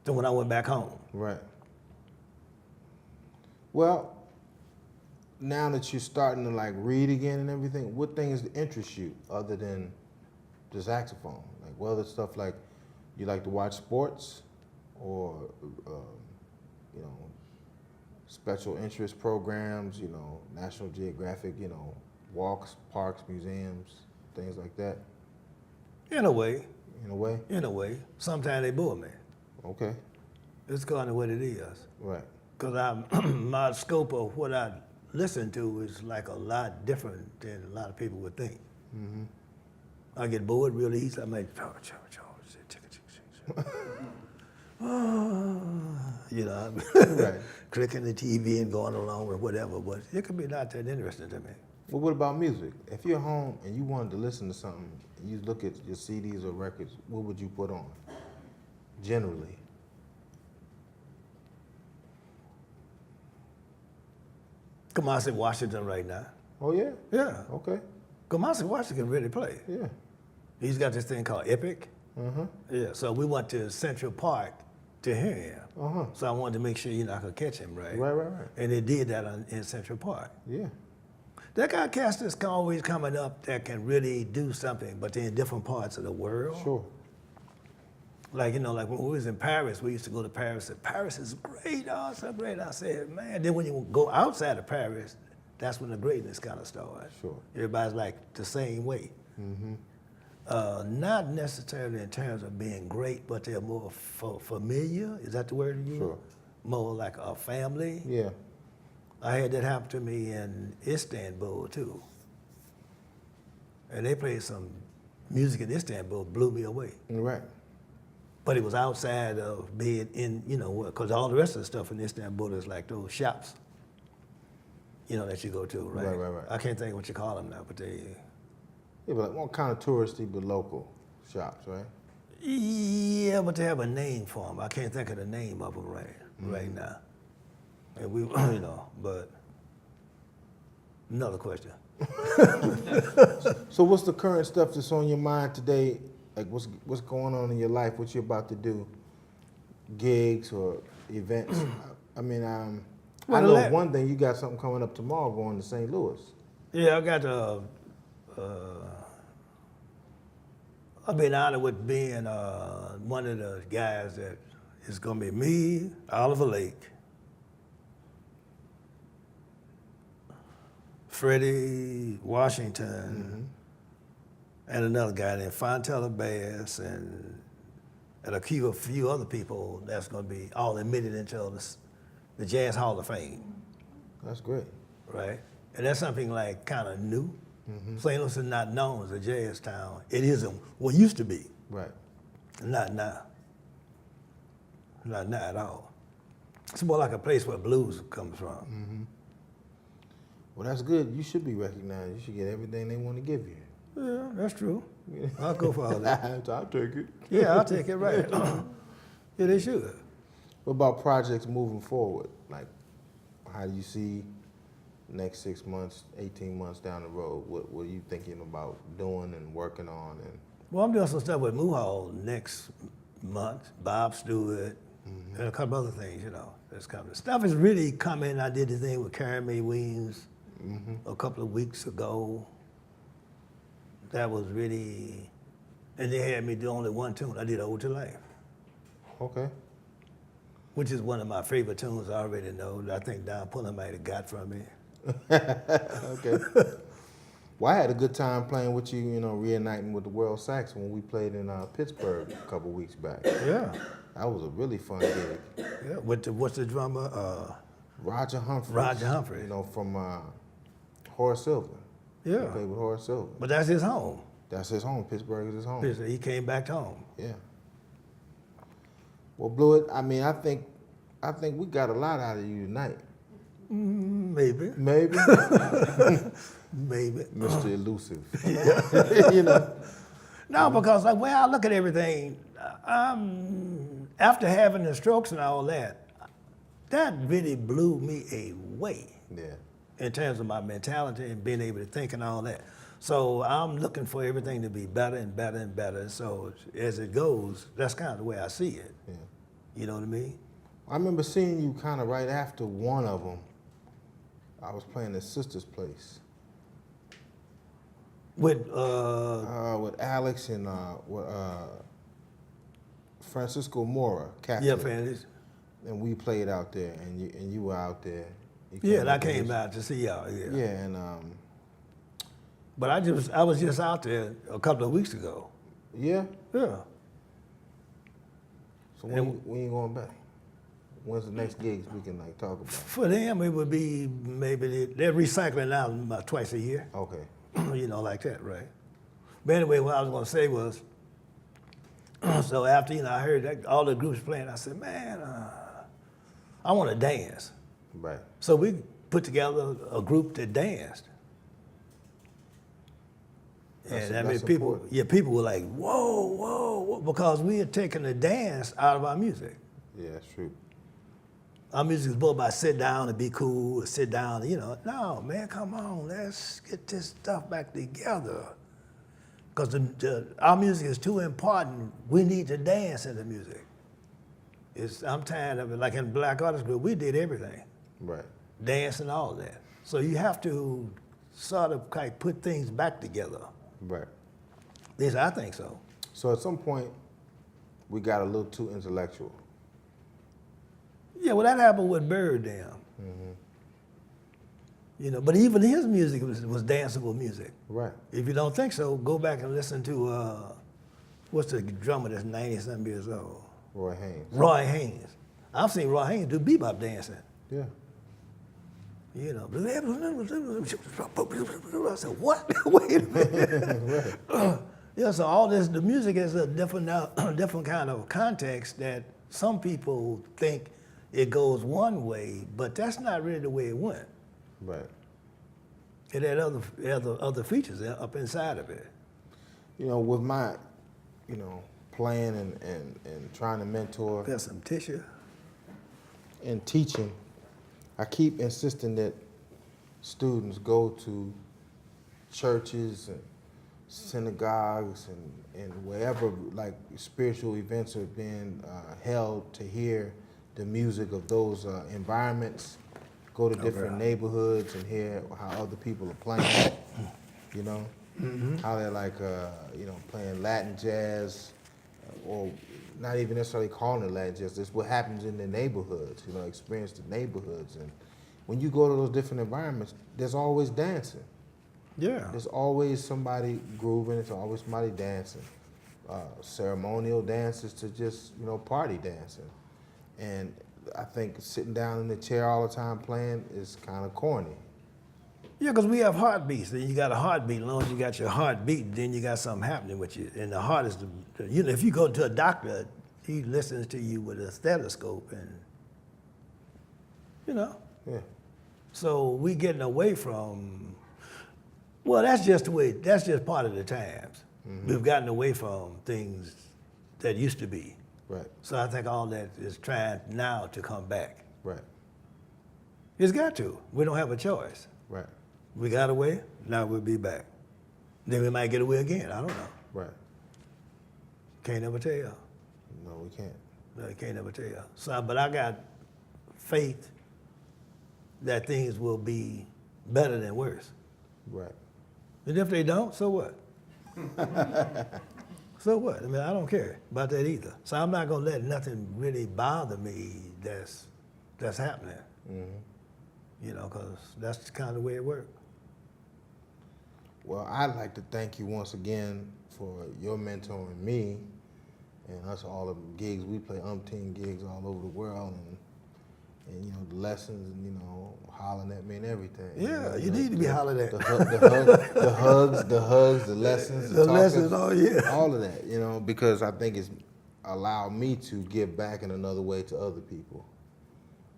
to when I went back home. Right. Well, now that you're starting to like read again and everything, what things interest you other than the saxophone? Like, what other stuff, like you like to watch sports, or you know, special interest programs, you know, National Geographic, you know, walks, parks, museums, things like that? In a way. In a way? In a way. Sometimes they bore me. Okay. It's kind of what it is. Right. Because my scope of what I listen to is like a lot different than a lot of people would think. Mm-hmm. I get bored real easy. I'm like, you know, Right. clicking the TV and going along with whatever, but it could be not that interesting to me. Well, what about music? If you're home and you wanted to listen to something, and you look at your CDs or records, what would you put on, generally? Kamasi Washington right now. Oh, yeah? Yeah. Okay. Kamasi Washington can really play. Yeah. He's got this thing called Epic. Uh-huh. Yeah, so we went to Central Park to hear him. Uh-huh. So I wanted to make sure, you know, I could catch him, right? Right. And they did that in Central Park. Yeah. That guy cats that's always coming up that can really do something, but they're in different parts of the world. Sure. Like, you know, like when we was in Paris, we used to go to Paris, and Paris is great, oh, so great. I said, man, then when you go outside of Paris, that's when the greatness kind of starts. Sure. Everybody's like the same way. Mm-hmm. Not necessarily in terms of being great, but they're more familiar. Is that the word you use? Sure. More like a family. Yeah. I had that happen to me in Istanbul too. And they played some music in Istanbul, blew me away. Right. But it was outside of being in, you know, because all the rest of the stuff in Istanbul is like those shops, you know, that you go to, right? Right. I can't think of what you call them now, but they... Yeah, but like one kind of touristy but local shops, right? Yeah, Yeah, but they have a name for them. I can't think of the name of them right now. And we, you know, but another question. So what's the current stuff that's on your mind today? Like what's going on in your life? What you're about to do? Gigs or events? I mean, I know one thing. You got something coming up tomorrow going to St. Louis. Yeah, I got I've been honored with being one of the guys that is going to be me, Oliver Lake, Freddie Washington, and another guy named Fontella Bass, and a few other people that's going to be all admitted into the Jazz Hall of Fame. That's great. Right? And that's something like kind of new. St. Louis is not known as a jazz town. It isn't what used to be. Right. Not now. Not now at all. It's more like a place where blues comes from. Well, that's good. You should be recognized. You should get everything they want to give you. Yeah, that's true. I'll go for all that. I'll take it. Yeah, I'll take it, right. Yeah, they should. What about projects moving forward? Like, how do you see next 6 months, 18 months down the road? What are you thinking about doing and working on? And Well, I'm doing some stuff with Hall next month, Bob Stewart, and a couple other things, you know, that's coming. Stuff is really coming. I did the thing with Kareem Williams a couple of weeks ago. That was really, and they had me do only one tune. I did Ode to Life, Okay. which is one of my favorite tunes I already know that I think Don Pullen might have got from me. Okay. Well, I had a good time playing with you, you know, reuniting with the World Sax when we played in Pittsburgh a couple weeks back. Yeah. That was a really fun gig. Yeah. What's the drummer? Roger Humphreys. Roger Humphreys. You know, from Horace Silver. Yeah. He played with Horace Silver. But that's his home. That's his home. Pittsburgh is his home. He came back home. Yeah. Well, Bluiett, I mean, I think we got a lot out of you tonight. Maybe. Maybe. Maybe. Mr. Elusive. You know. No, because the way I look at everything, after having the strokes and all that, that really blew me away Yeah. in terms of my mentality and being able to think and all that. So I'm looking for everything to be better and better and better. So as it goes, that's kind of the way I see it. Yeah. You know what I mean? I remember seeing you kind of right after one of them. I was playing at Sister's Place With Alex and with, Francisco Mora, Catholic. yeah, fans. And we played out there, and you were out there. You Yeah, and I up with came us. out to see y'all. Yeah. Yeah, and But I was just out there a couple of weeks ago. yeah. Yeah. So when you going back? When's the next gigs we can like talk about? For them, it would be maybe they're recycling out about twice a year. Okay. You know, like that, right? But anyway, what I was going to say was, so after, you know, I heard that all the groups playing, I said, man, I want to dance. Right. So we put together a group that danced. And I mean, that's people, important. yeah, people were like, whoa, whoa, because we had taken the dance out of our music. Yeah, that's true. Our music is more about sit down and be cool, sit down, you know. No, man, come on, let's get this stuff back together. Because our music is too important. We need to dance in the music. I'm tired of it. Like in Black Artist Group, we did everything. Right. Dance and all that. So you have to sort of like put things back together. Right. At least I think so. So at some point, we got a little too intellectual. Yeah, well, that happened with Bird Dam. You know, but even his music was danceable music. Right. If you don't think so, go back and listen to, what's the drummer that's 90-something years old? Roy Haynes. Roy Haynes. I've seen Roy Haynes do bebop dancing. Yeah. You know, I said, what? Wait a minute. Yeah, so all this, the music is a different kind of context that some people think it goes one way, but that's not really the way it went. Right. It had other features up inside of it. You know, with my, you know, playing and trying to mentor Got some tissue. and teaching, I keep insisting that students go to churches and synagogues and wherever like spiritual events are being held to hear the music of those environments. Go to different neighborhoods and hear how other people are playing, you know, how they're like, you know, playing Latin jazz, or not even necessarily calling it Latin jazz. That's what happens in the neighborhoods, you know, experience the neighborhoods. And when you go to those different environments, there's always dancing. Yeah. There's always somebody grooving, there's always somebody dancing. Ceremonial dances to just, you know, party dancing. And I think sitting down in the chair all the time playing is kind of corny. Yeah, because we have heartbeats. Then you got a heartbeat. As long as you got your heartbeat, then you got something happening with you. And the heart is, you know, if you go to a doctor, he listens to you with a stethoscope and, you know. Yeah. So we getting away from, well, that's just the way, that's just part of the times. We've gotten away from things that used to be. Right, So I think all that is trying now to come back. right, It's got to. We don't have a choice. right, We got away, now we'll be back. Then we might get away again. I don't know. right. Can't never tell. No, we can't. No, you can't never tell. So, but I got faith that things will be better than worse. Right. And if they don't, so what? So what? I mean, I don't care about that either. So I'm not gonna let nothing really bother me that's happening. You know, because that's kind of the way it works. Well, I'd like to thank you once again for your mentoring me and us all the gigs. We play umpteen gigs all over the world and you know, the lessons and, you know, hollering at me and everything. Yeah, you need to be hollering at. The hugs, the lessons, The talking, lessons, oh yeah. all of that, you know, because I think it's allowed me to give back in another way to other people,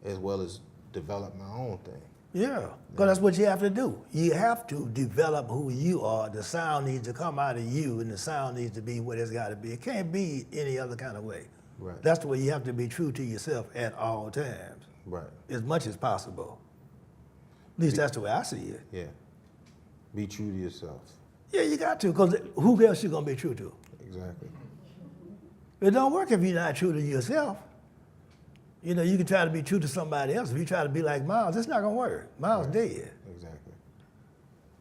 as well as develop my own thing. Yeah, because that's what you have to do. You have to develop who you are. The sound needs to come out of you, and the sound needs to be what it's got to be. It can't be any other kind of way. Right. That's the way you have to be true to yourself at all times, Right. as much as possible. At least that's the way I see it. Yeah. Be true to yourself. Yeah, you got to, because who else you gonna be true to? Exactly. It don't work if you're not true to yourself. You know, you can try to be true to somebody else. If you try to be like Miles, it's not gonna work. Miles dead. Exactly.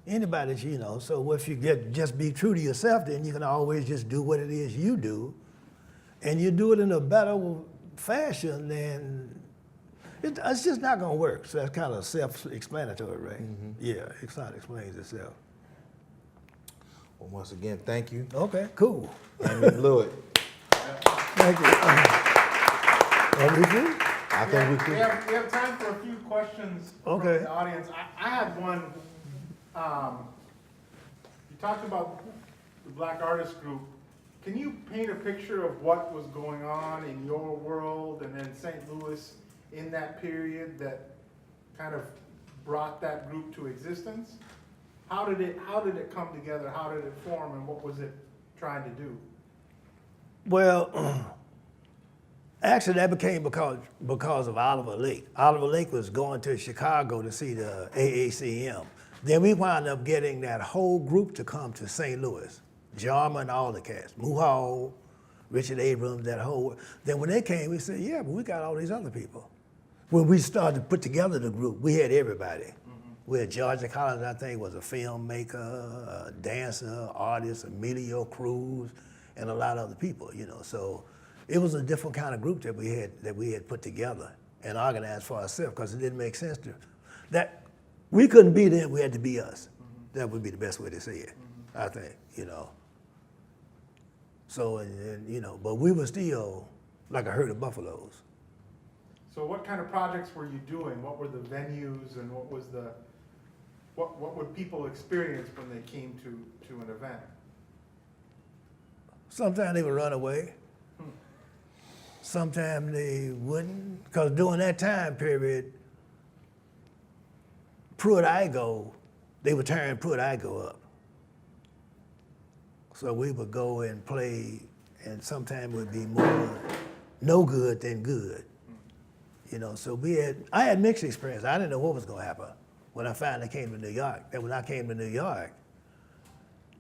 Anybody that you know. So if you just be true to yourself, then you can always just do what it is you do, and you do it in a better fashion. Then it's just not gonna work. So that's kind of self-explanatory, right? Yeah, it kind of explains itself. Well, once again, thank you. Okay, cool. Hamiet Bluiett. Thank you. Are we through? I think we We can. have time for a few questions Okay. from the audience. I had one. You talked about the Black Artist Group. Can you paint a picture of what was going on in your world and in St. Louis in that period that kind of brought that group to existence? How did it come together? How did it form, and what was it trying to do? Well, actually, that became because of Oliver Lake. Oliver Lake was going to Chicago to see the AACM. Then we wound up getting that whole group to come to St. Louis. Jarman, all the cats, Muhal, Richard Abrams, that whole. Then when they came, we said, yeah, but we got all these other people. When we started to put together the group, we had everybody. We had Georgia Collins, I think, was a filmmaker, a dancer, artist, Emilio Cruz, and a lot of other people, you know. So it was a different kind of group that we had put together and organized for ourselves, because it didn't make sense to that. We couldn't be them, we had to be us. That would be the best way to say it, I think, you know. So, and you know, but we were still like a herd of buffaloes. So what kind of projects were you doing? What were the venues, and what was the what would people experience when they came to an event? Sometimes they would run away. Sometimes they wouldn't, because during that time period, Pruitt-Igoe, they would turn Pruitt-Igoe up. So we would go and play and sometimes it would be more no good than good. You know, so I had mixed experience. I didn't know what was going to happen when I finally came to New York. And when I came to New York,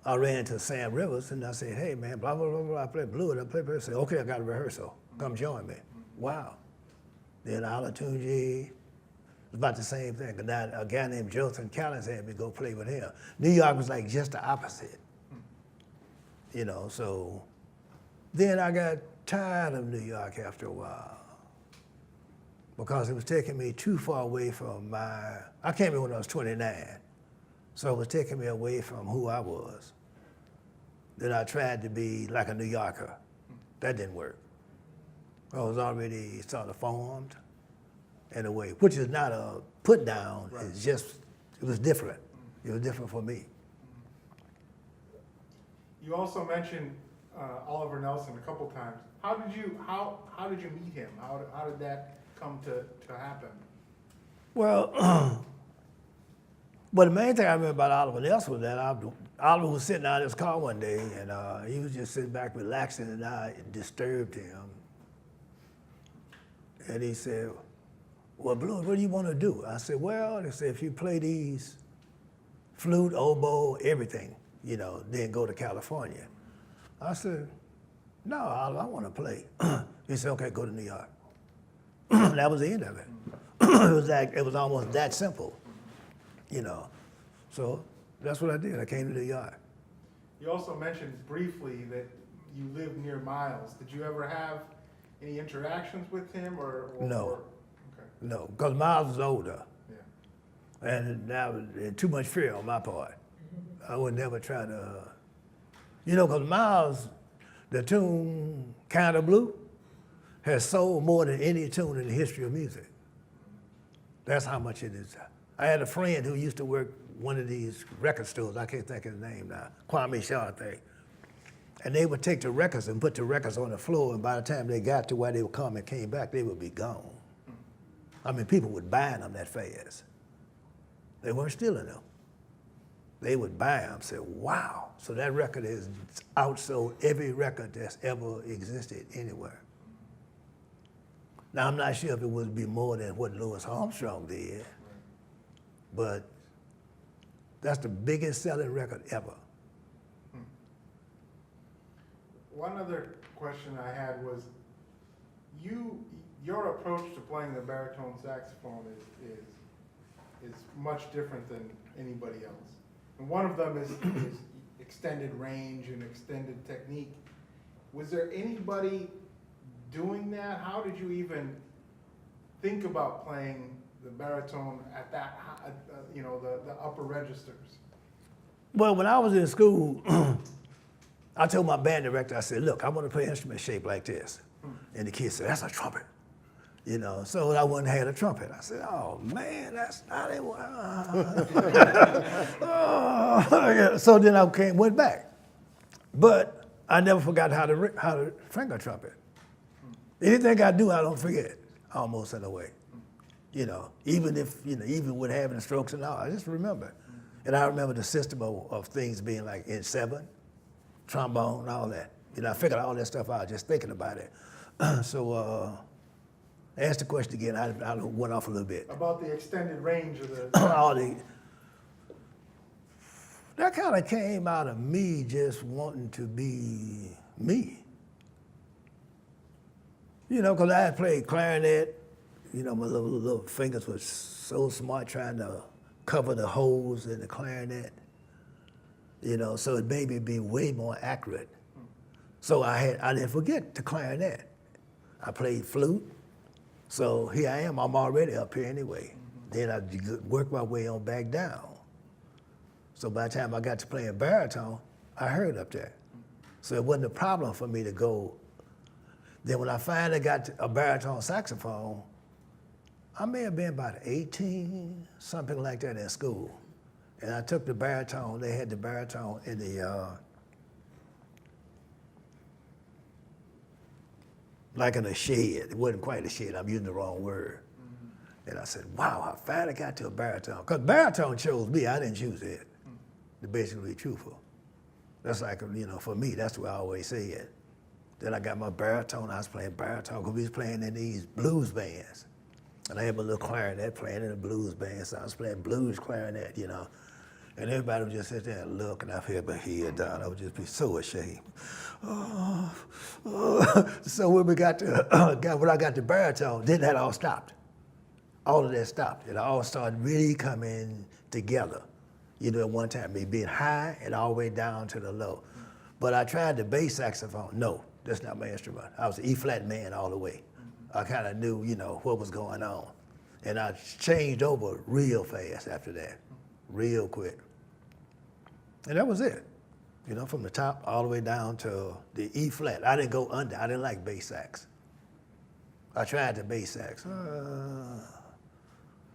I ran into Sam Rivers and I said, hey man, blah, blah, blah, blah, I play Bluiett, I play Bluiett. I said, okay, I got a rehearsal. Come join me. Wow. Then Alatunji, it was about the same thing. A guy named Joseph Callins had me go play with him. New York was like just the opposite. You know, so then I got tired of New York after a while because it was taking me too far away from I came here when I was 29. So it was taking me away from who I was. Then I tried to be like a New Yorker. That didn't work. I was already sort of formed in a way, which is not a put down, right. It's just, it was different. It was different for me. You also mentioned Oliver Nelson a couple times. How did you meet him? How did that come to happen? Well, but the main thing I remember about Oliver Nelson was that Oliver was sitting out in his car one day, and he was just sitting back relaxing, and I disturbed him. And he said, well, Bluiett, what do you want to do? I said, well, they said, if you play these flute, oboe, everything, you know, then go to California. I said, no, Oliver, I want to play. He said, okay, go to New York. That was the end of it. It was almost that simple. You know, so that's what I did. I came to New York. You also mentioned briefly that you live near Miles. Did you ever have any interactions with him or no. Okay. No, because Miles was older. Yeah. And that was too much fear on my part. I would never try to, you know, because Miles, the tune Kind of Blue has sold more than any tune in the history of music. That's how much it is. I had a friend who used to work one of these record stores, I can't think of his name now, Kwame Shaw, I think. And they would take the records and put the records on the floor, and by the time they got to where they would come and came back, they would be gone. I mean, people would buy them that fast. They weren't stealing them. They would buy them, say, wow. So that record has outsold every record that's ever existed anywhere. Now, I'm not sure if it would be more than what Louis Armstrong did, but that's the biggest selling record ever. One other question I had was, your approach to playing the baritone saxophone is much different than anybody else. And one of them is extended range and extended technique. Was there anybody doing that? How did you even think about playing the baritone at that, you know, the upper registers? Well, when I was in school, I told my band director, I said, look, I want to play an instrument shaped like this. And the kid said, that's a trumpet. You know, so I wouldn't have a trumpet. I said, oh man, that's not it. Oh. So then I went back. But I never forgot how to finger trumpet. Anything I do, I don't forget, almost in a way. You know, even with having strokes and all, I just remember. And I remember the system of things being like in 7, trombone, all that. You know, I figured all that stuff out just thinking about it. So ask the question again. I went off a little bit. About the extended range of the... That kind of came out of me just wanting to be me. You know, because I had played clarinet. You know, my little fingers were so smart trying to cover the holes in the clarinet. You know, so it made me be way more accurate. So I didn't forget the clarinet. I played flute. So here I am, I'm already up here anyway. Then I worked my way on back down. So by the time I got to playing baritone, I heard up there. So it wasn't a problem for me to go. Then when I finally got a baritone saxophone, I may have been about 18, something like that in school. And I took the baritone, they had the baritone in the, like in a shed. It wasn't quite a shed, I'm using the wrong word. And I said, wow, I finally got to a baritone. Because baritone chose me, I didn't choose it, to basically be truthful. That's like, you know, for me, that's what I always say it. Then I got my baritone. I was playing baritone because we was playing in these blues bands. And I had my little clarinet playing in a blues band, so I was playing blues clarinet, you know. And everybody would just sit there and look, and I'd have my head down. I would just be so ashamed. So when we got to, when I got to baritone, then that all stopped. All of that stopped. It all started really coming together. You know, at one time, me being high and all the way down to the low. But I tried the bass saxophone. No, that's not my instrument. I was an E-flat man all the way. I kind of knew, you know, what was going on. And I changed over real fast after that, real quick. And that was it. You know, from the top all the way down to the E-flat. I didn't go under. I didn't like bass sax. I tried the bass sax.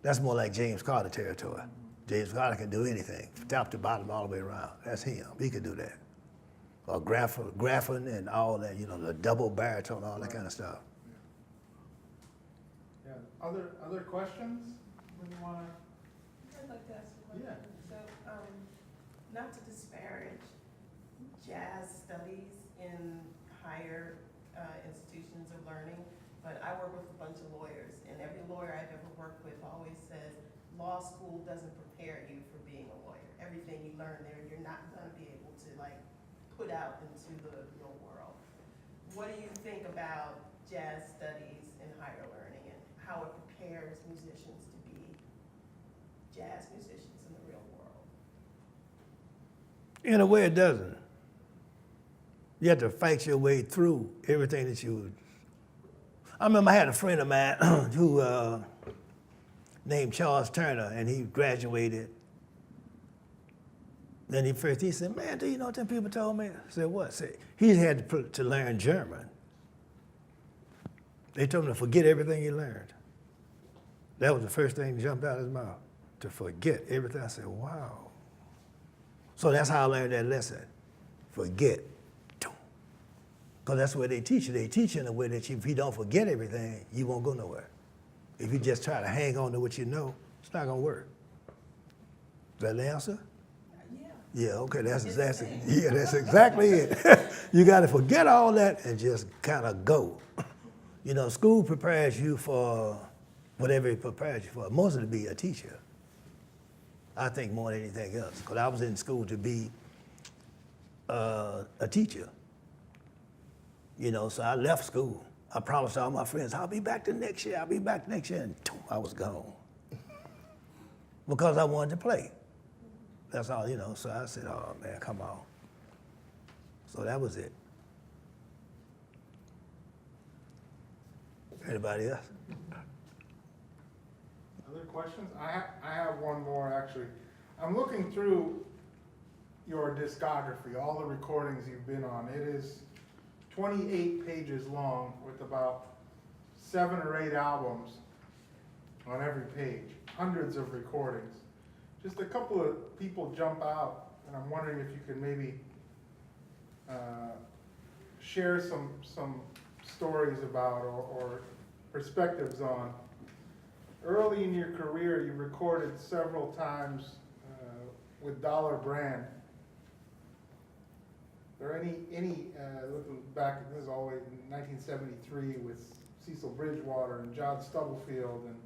That's more like James Carter territory. James Carter can do anything, top to bottom, all the way around. That's him. He could do that. Or graphing and all that, you know, the double baritone, all that kind of stuff. Yeah. Other questions? When you wanna? I'd like to ask a question. Yeah. So, not to disparage jazz studies in higher institutions of learning, but I work with a bunch of lawyers, and every lawyer I've ever worked with always says, law school doesn't prepare you for being a lawyer. Everything you learn there, you're not gonna be able to like put out into the real world. What do you think about jazz studies in higher learning and how it prepares musicians to be jazz musicians in the real world? In a way, it doesn't. You have to fight your way through everything that you. I remember I had a friend of mine who named Charles Turner, and he graduated. Then he said, "Man, do you know what them people told me?" I said, "What?" I said, he had to learn German. They told him to forget everything he learned. That was the first thing that jumped out of his mouth, to forget everything. I said, wow. So that's how I learned that lesson. Forget. Because that's where they teach you. They teach you in a way that if you don't forget everything, you won't go nowhere. If you just try to hang on to what you know, it's not going to work. Is that the answer? Yeah. Yeah, okay, that's exactly it. You got to forget all that and just kind of go. You know, school prepares you for whatever it prepares you for. Mostly to be a teacher, I think, more than anything else. Because I was in school to be a teacher. You know, so I left school. I promised all my friends, I'll be back the next year, and I was gone. Because I wanted to play. That's all, you know, so I said, oh man, come on. So that was it. Anybody else? Other questions? I have one more, actually. I'm looking through your discography, all the recordings you've been on. It is 28 pages long with about 7 or 8 albums on every page, hundreds of recordings. Just a couple of people jump out, and I'm wondering if you could maybe share some stories about or perspectives on. Early in your career, you recorded several times with Dollar Brand. Are there any looking back, this is all the way in 1973 with Cecil Bridgewater and John Stubblefield and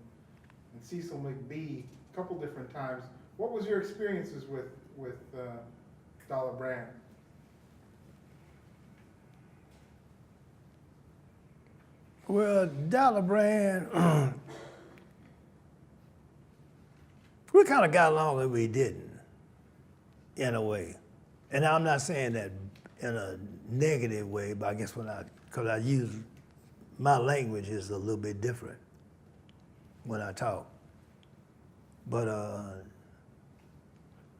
Cecil McBee, a couple different times. What was your experiences with Dollar Brand? Well, Dollar Brand, we kind of got along and we didn't, in a way. And I'm not saying that in a negative way, but I guess because I use, my language is a little bit different when I talk. But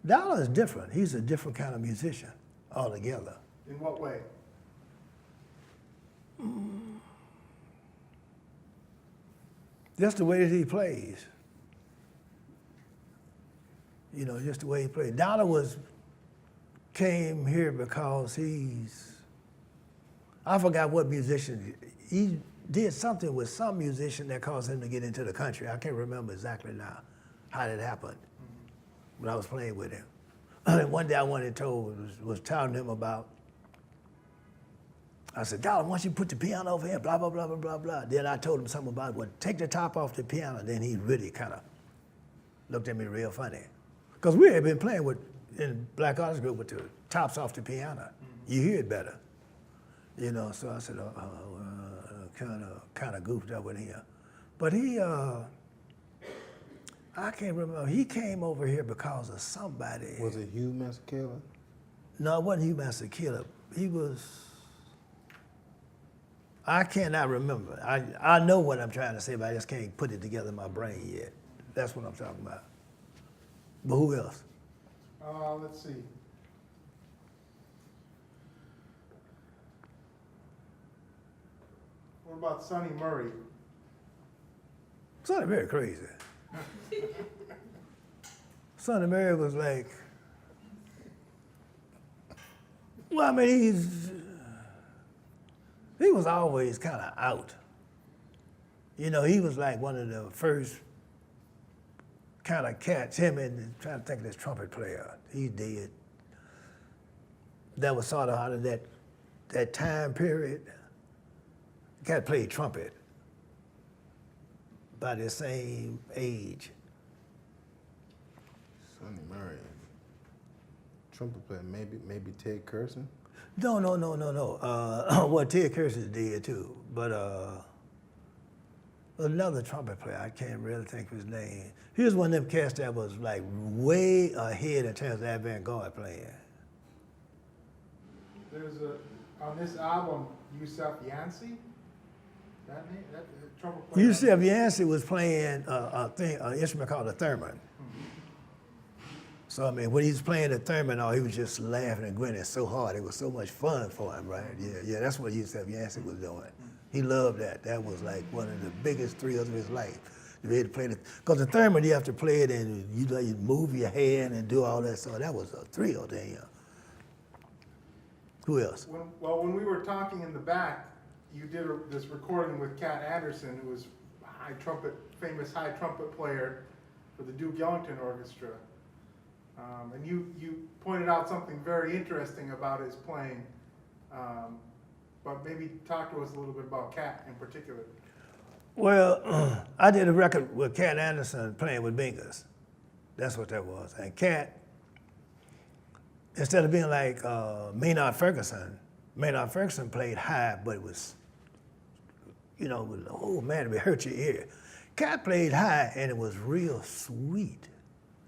Dollar is different. He's a different kind of musician altogether. In what way? Just the way that he plays. You know, just the way he plays. Dollar came here because I forgot what musician, he did something with some musician that caused him to get into the country. I can't remember exactly now how that happened when I was playing with him. And one day I was telling him about I said, Dollar, why don't you put the piano over here, blah, blah, blah, blah, blah, blah. Then I told him something about, well, take the top off the piano. Then he really kind of looked at me real funny. Because we had been playing in Black Artist Group with the tops off the piano. You hear it better. You know, so I said, kind of goofed up with him. But he, I can't remember, he came over here because of somebody. Was it Hugh Masekela? No, it wasn't Hugh Masekela. He was, I cannot remember. I know what I'm trying to say, but I just can't put it together in my brain yet. That's what I'm talking about. But who else? Let's see. What about Sonny Murray? Sonny Murray crazy. Sonny Murray was like, well, I mean, he was always kind of out. You know, he was like one of the first kind of cats, him and trying to think of this trumpet player. He did. That was sort of out of that time period. The cat played trumpet by the same age. Sonny Murray. Trumpet player, maybe Ted Curson? No. Well, Ted Curson did too, but another trumpet player, I can't really think of his name. He was one of them cats that was like way ahead in terms of avant-garde playing. There's on this album, Yusuf Yancey. That name, that trumpet player. Yusuf Yancey was playing an instrument called a theremin. So I mean, when he was playing the theremin, he was just laughing and grinning so hard. It was so much fun for him, right? Yeah, that's what Yusuf Yancey was doing. He loved that. That was like one of the biggest thrills of his life. To be able to play because the theremin, you have to play it and you move your hand and do all that. So that was a thrill to him. Who else? When we were talking in the back, you did this recording with Cat Anderson, who was famous high trumpet player for the Duke Ellington Orchestra. And you pointed out something very interesting about his playing. But maybe talk to us a little bit about Cat in particular. Well, I did a record with Cat Anderson playing with Mingus. That's what that was. And Cat, instead of being like Maynard Ferguson played high, but it was, oh man, it would hurt your ear. Cat played high and it was real sweet.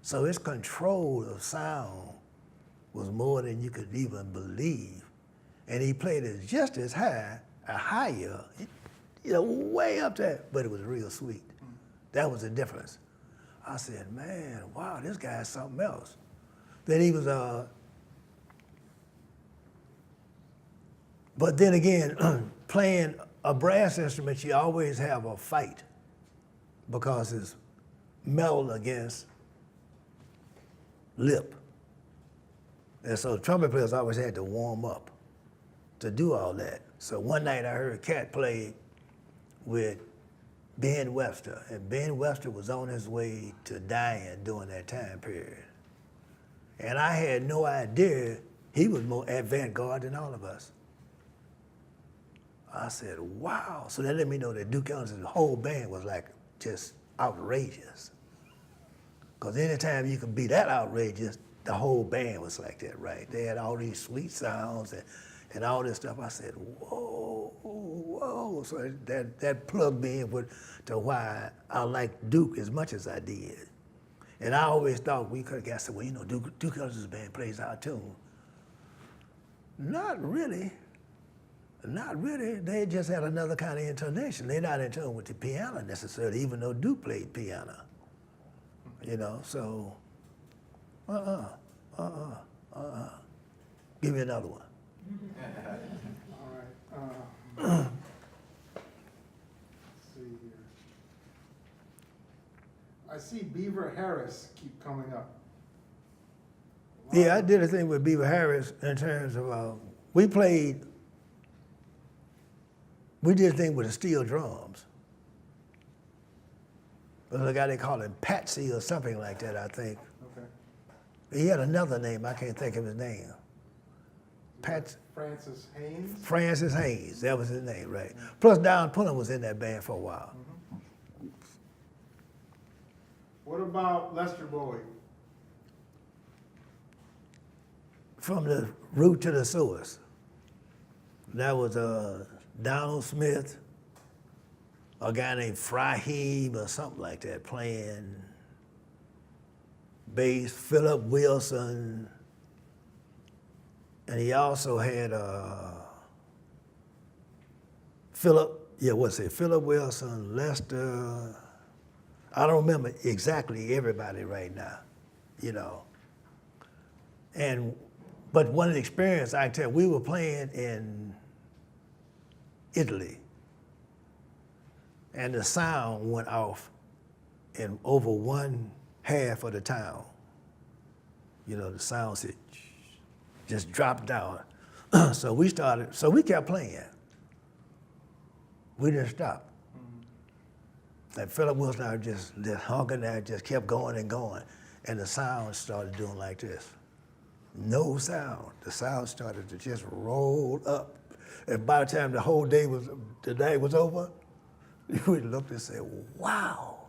So his control of sound was more than you could even believe. And he played it just as high, or higher, way up there, but it was real sweet. That was the difference. I said, man, wow, this guy's something else. Then he was, but then again, playing a brass instrument, you always have a fight because it's metal against lip. And so trumpet players always had to warm up to do all that. So one night I heard Cat play with Ben Webster, and Ben Webster was on his way to dying during that time period. And I had no idea he was more avant-garde than all of us. I said, wow. So that let me know that Duke Ellington's whole band was like just outrageous. Because anytime you could be that outrageous, the whole band was like that, right? They had all these sweet sounds and all this stuff. I said, whoa, whoa. So that plugged me in to why I liked Duke as much as I did. And I always thought we could have got said, well, Duke Ellington's band plays our tune. Not really. Not really. They just had another kind of intonation. They're not in tune with the piano necessarily, even though Duke played piano. So, Give me another one. All right. Let's see here. I see Beaver Harris keep coming up. Yeah, I did a thing with Beaver Harris in terms of, we did a thing with the steel drums. There's a guy they call him Patsy or something like that, I think. Okay. He had another name, I can't think of his name. Francis Haynes. Francis Haynes, that was his name, right? Plus Don Pullen was in that band for a while. What about Lester Bowie? From the root to the source. That was Donald Smith, a guy named Frahim or something like that playing bass, Philip Wilson, and he also had Philip Wilson, Lester, I don't remember exactly everybody right now, you know. But one of the experiences I can tell, we were playing in Italy, and the sound went off in over one half of the town. You know, the sound said, just dropped down. So we kept playing. We didn't stop. And Philip Wilson and I just hung in there, just kept going and going. And the sound started doing like this. No sound. The sound started to just roll up. And by the time the day was over, we looked and said, wow.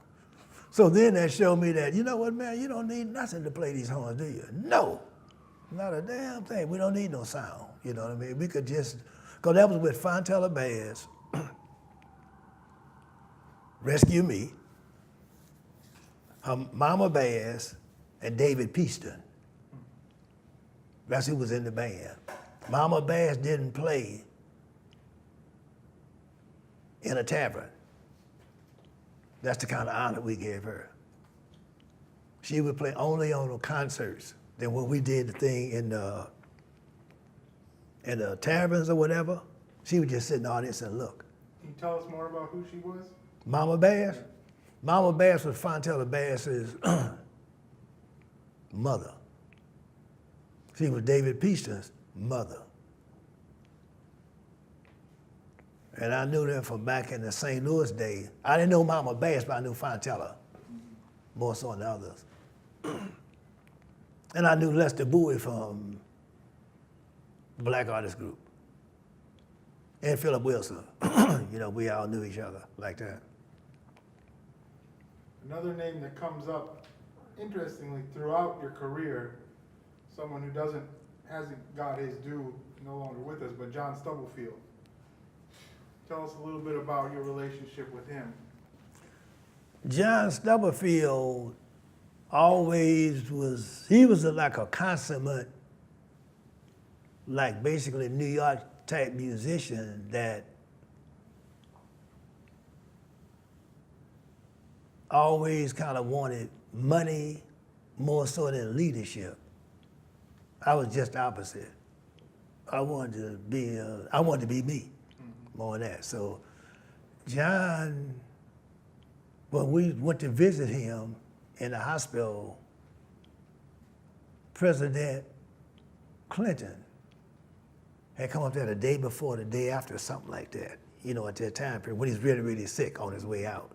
So then that showed me that, you know what, man, you don't need nothing to play these horns, do you? No, not a damn thing. We don't need no sound, you know what I mean? We could just, because that was with Fontella Bass, Rescue Me, Mama Bass, and David Peaston. That's who was in the band. Mama Bass didn't play in a tavern. That's the kind of honor we gave her. She would play only on the concerts. Then when we did the thing in the taverns or whatever, she would just sit in the audience and look. Can you tell us more about who she was? Mama Bass? Mama Bass was Fontella Bass's mother. She was David Peaston's mother. And I knew them from back in the St. Louis days. I didn't know Mama Bass, but I knew Fontella more so than others. And I knew Lester Bowie from the Black Artist Group. And Philip Wilson. You know, we all knew each other like that. Another name that comes up, interestingly, throughout your career, someone who hasn't got his due, no longer with us, but John Stubblefield. Tell us a little bit about your relationship with him. John Stubblefield always was like a consummate, like basically New York type musician that always kind of wanted money more so than leadership. I was just opposite. I wanted to be me, more than that. So John, when we went to visit him in the hospital, President Clinton had come up there the day before, the day after, something like that, you know, at that time period, when he's really, really sick on his way out.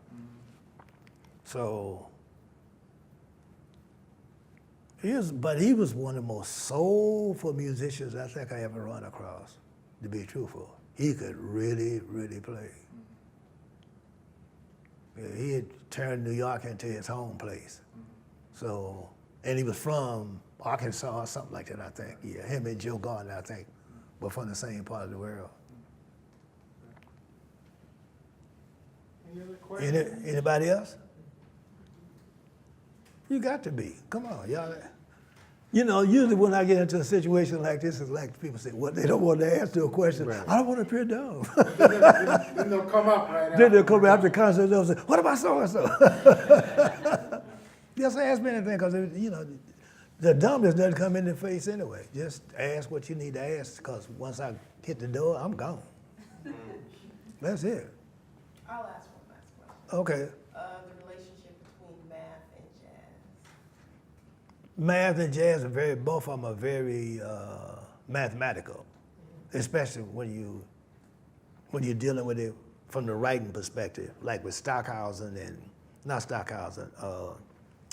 So, he was one of the most soulful musicians I think I ever run across, to be truthful. He could really, really play. Yeah, he had turned New York into his home place. So, and he was from Arkansas or something like that, I think. Yeah, him and Joe Gardner, I think, were from the same part of the world. Any other questions? Anybody else? You got to be. Come on, y'all. You know, usually when I get into a situation like this, it's like people say, well, they don't want to answer a question. Right. I don't want to appear dumb. Then they'll come up right Then they'll come after the concert and they'll say, what about so-and-so? Just ask me anything, because, you know, the dumbness doesn't come in the face anyway. Just ask what you need to ask, because once I hit the door, I'm gone. That's it. I'll ask one last question. Okay. The relationship between math and jazz. Math and jazz are both of them are very mathematical, especially when you're dealing with it from the writing perspective, like with Stockhausen and, not Stockhausen,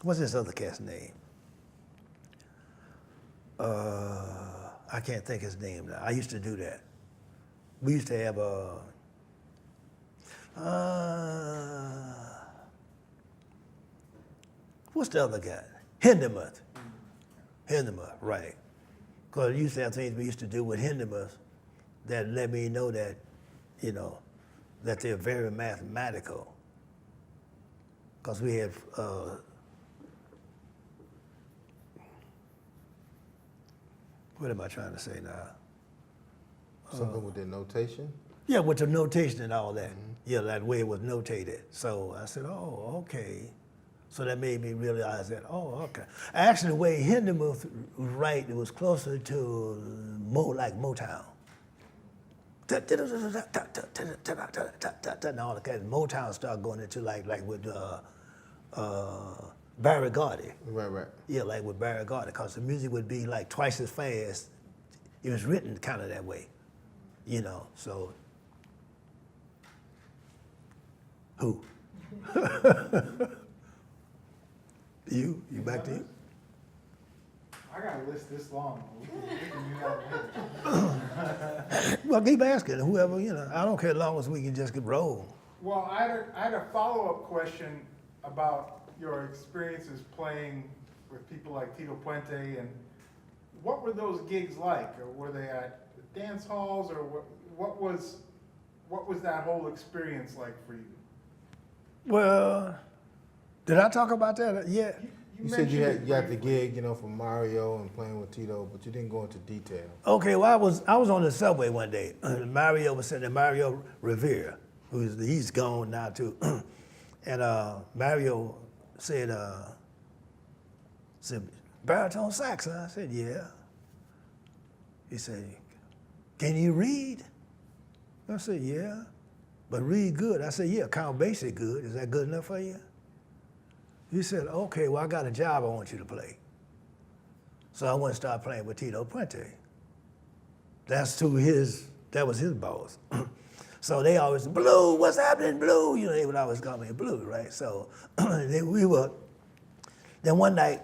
what's this other cat's name? I can't think his name now. I used to do that. We used to have what's the other guy? Hindemith. Hindemith, right. Because we used to have things we used to do with Hindemith that let me know that, you know, that they're very mathematical. Because we have, what am I trying to say now? Something with the notation? Yeah, with the notation and all that. Yeah, that way it was notated. So I said, oh, okay. So that made me realize that, oh, okay. Actually, the way Hindemith was right, it was closer to like Motown. And all the kind of Motown started going into like with Barry Gordy. Right. Yeah, like with Barry Gordy, because the music would be like twice as fast. It was written kind of that way, you know, so. Who? You back to you? I got a list this long. We can do that later. Well, keep asking, whoever, you know, I don't care as long as we can just roll. Well, I had a follow-up question about your experiences playing with people like Tito Puente, and what were those gigs like? Or were they at dance halls, or what was that whole experience like for you? Well, did I talk about that yet? You said you mentioned got it the briefly. gig, you know, from Mario and playing with Tito, but you didn't go into detail. Okay, well, I was on the subway one day. Mario was sitting there, Mario Rivera, he's gone now too. And Mario said, baritone sax, huh? I said, yeah. He said, can you read? I said, yeah, but read good. I said, yeah, count basic good. Is that good enough for you? He said, okay, well, I got a job I want you to play. So I went and started playing with Tito Puente. That was his boss. So they always, Blue, what's happening, Blue? You know, they would always call me Blue, right? So then one night,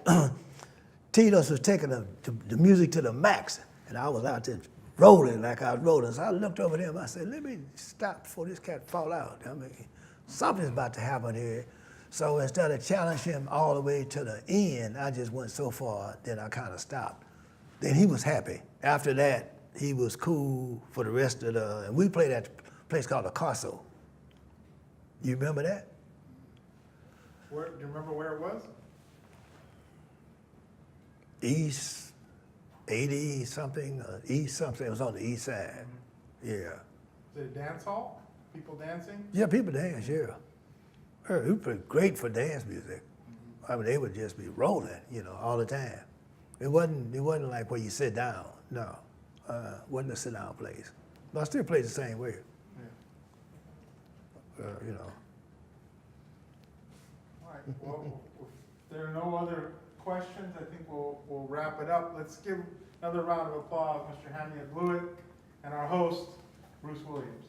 Tito's was taking the music to the max, and I was out there rolling like I was rolling. So I looked over there and I said, let me stop before this cat fall out. I mean, something's about to happen here. So instead of challenging him all the way to the end, I just went so far, then I kind of stopped. Then he was happy. After that, he was cool for the rest of and we played at a place called the Corso. You remember that? Do you remember where it was? East 80 something, East something. It was on the east side. Yeah. Is it a dance hall? People dancing? Yeah, people dance, yeah. It was great for dance music. I mean, they would just be rolling, you know, all the time. It wasn't like where you sit down. No, wasn't a sit down place. But I still play the same way. Yeah. You know. All right, well, if there are no other questions, I think we'll wrap it up. Let's give another round of applause, Mr. Hamiet Bluiett, and our host, Bruce Williams.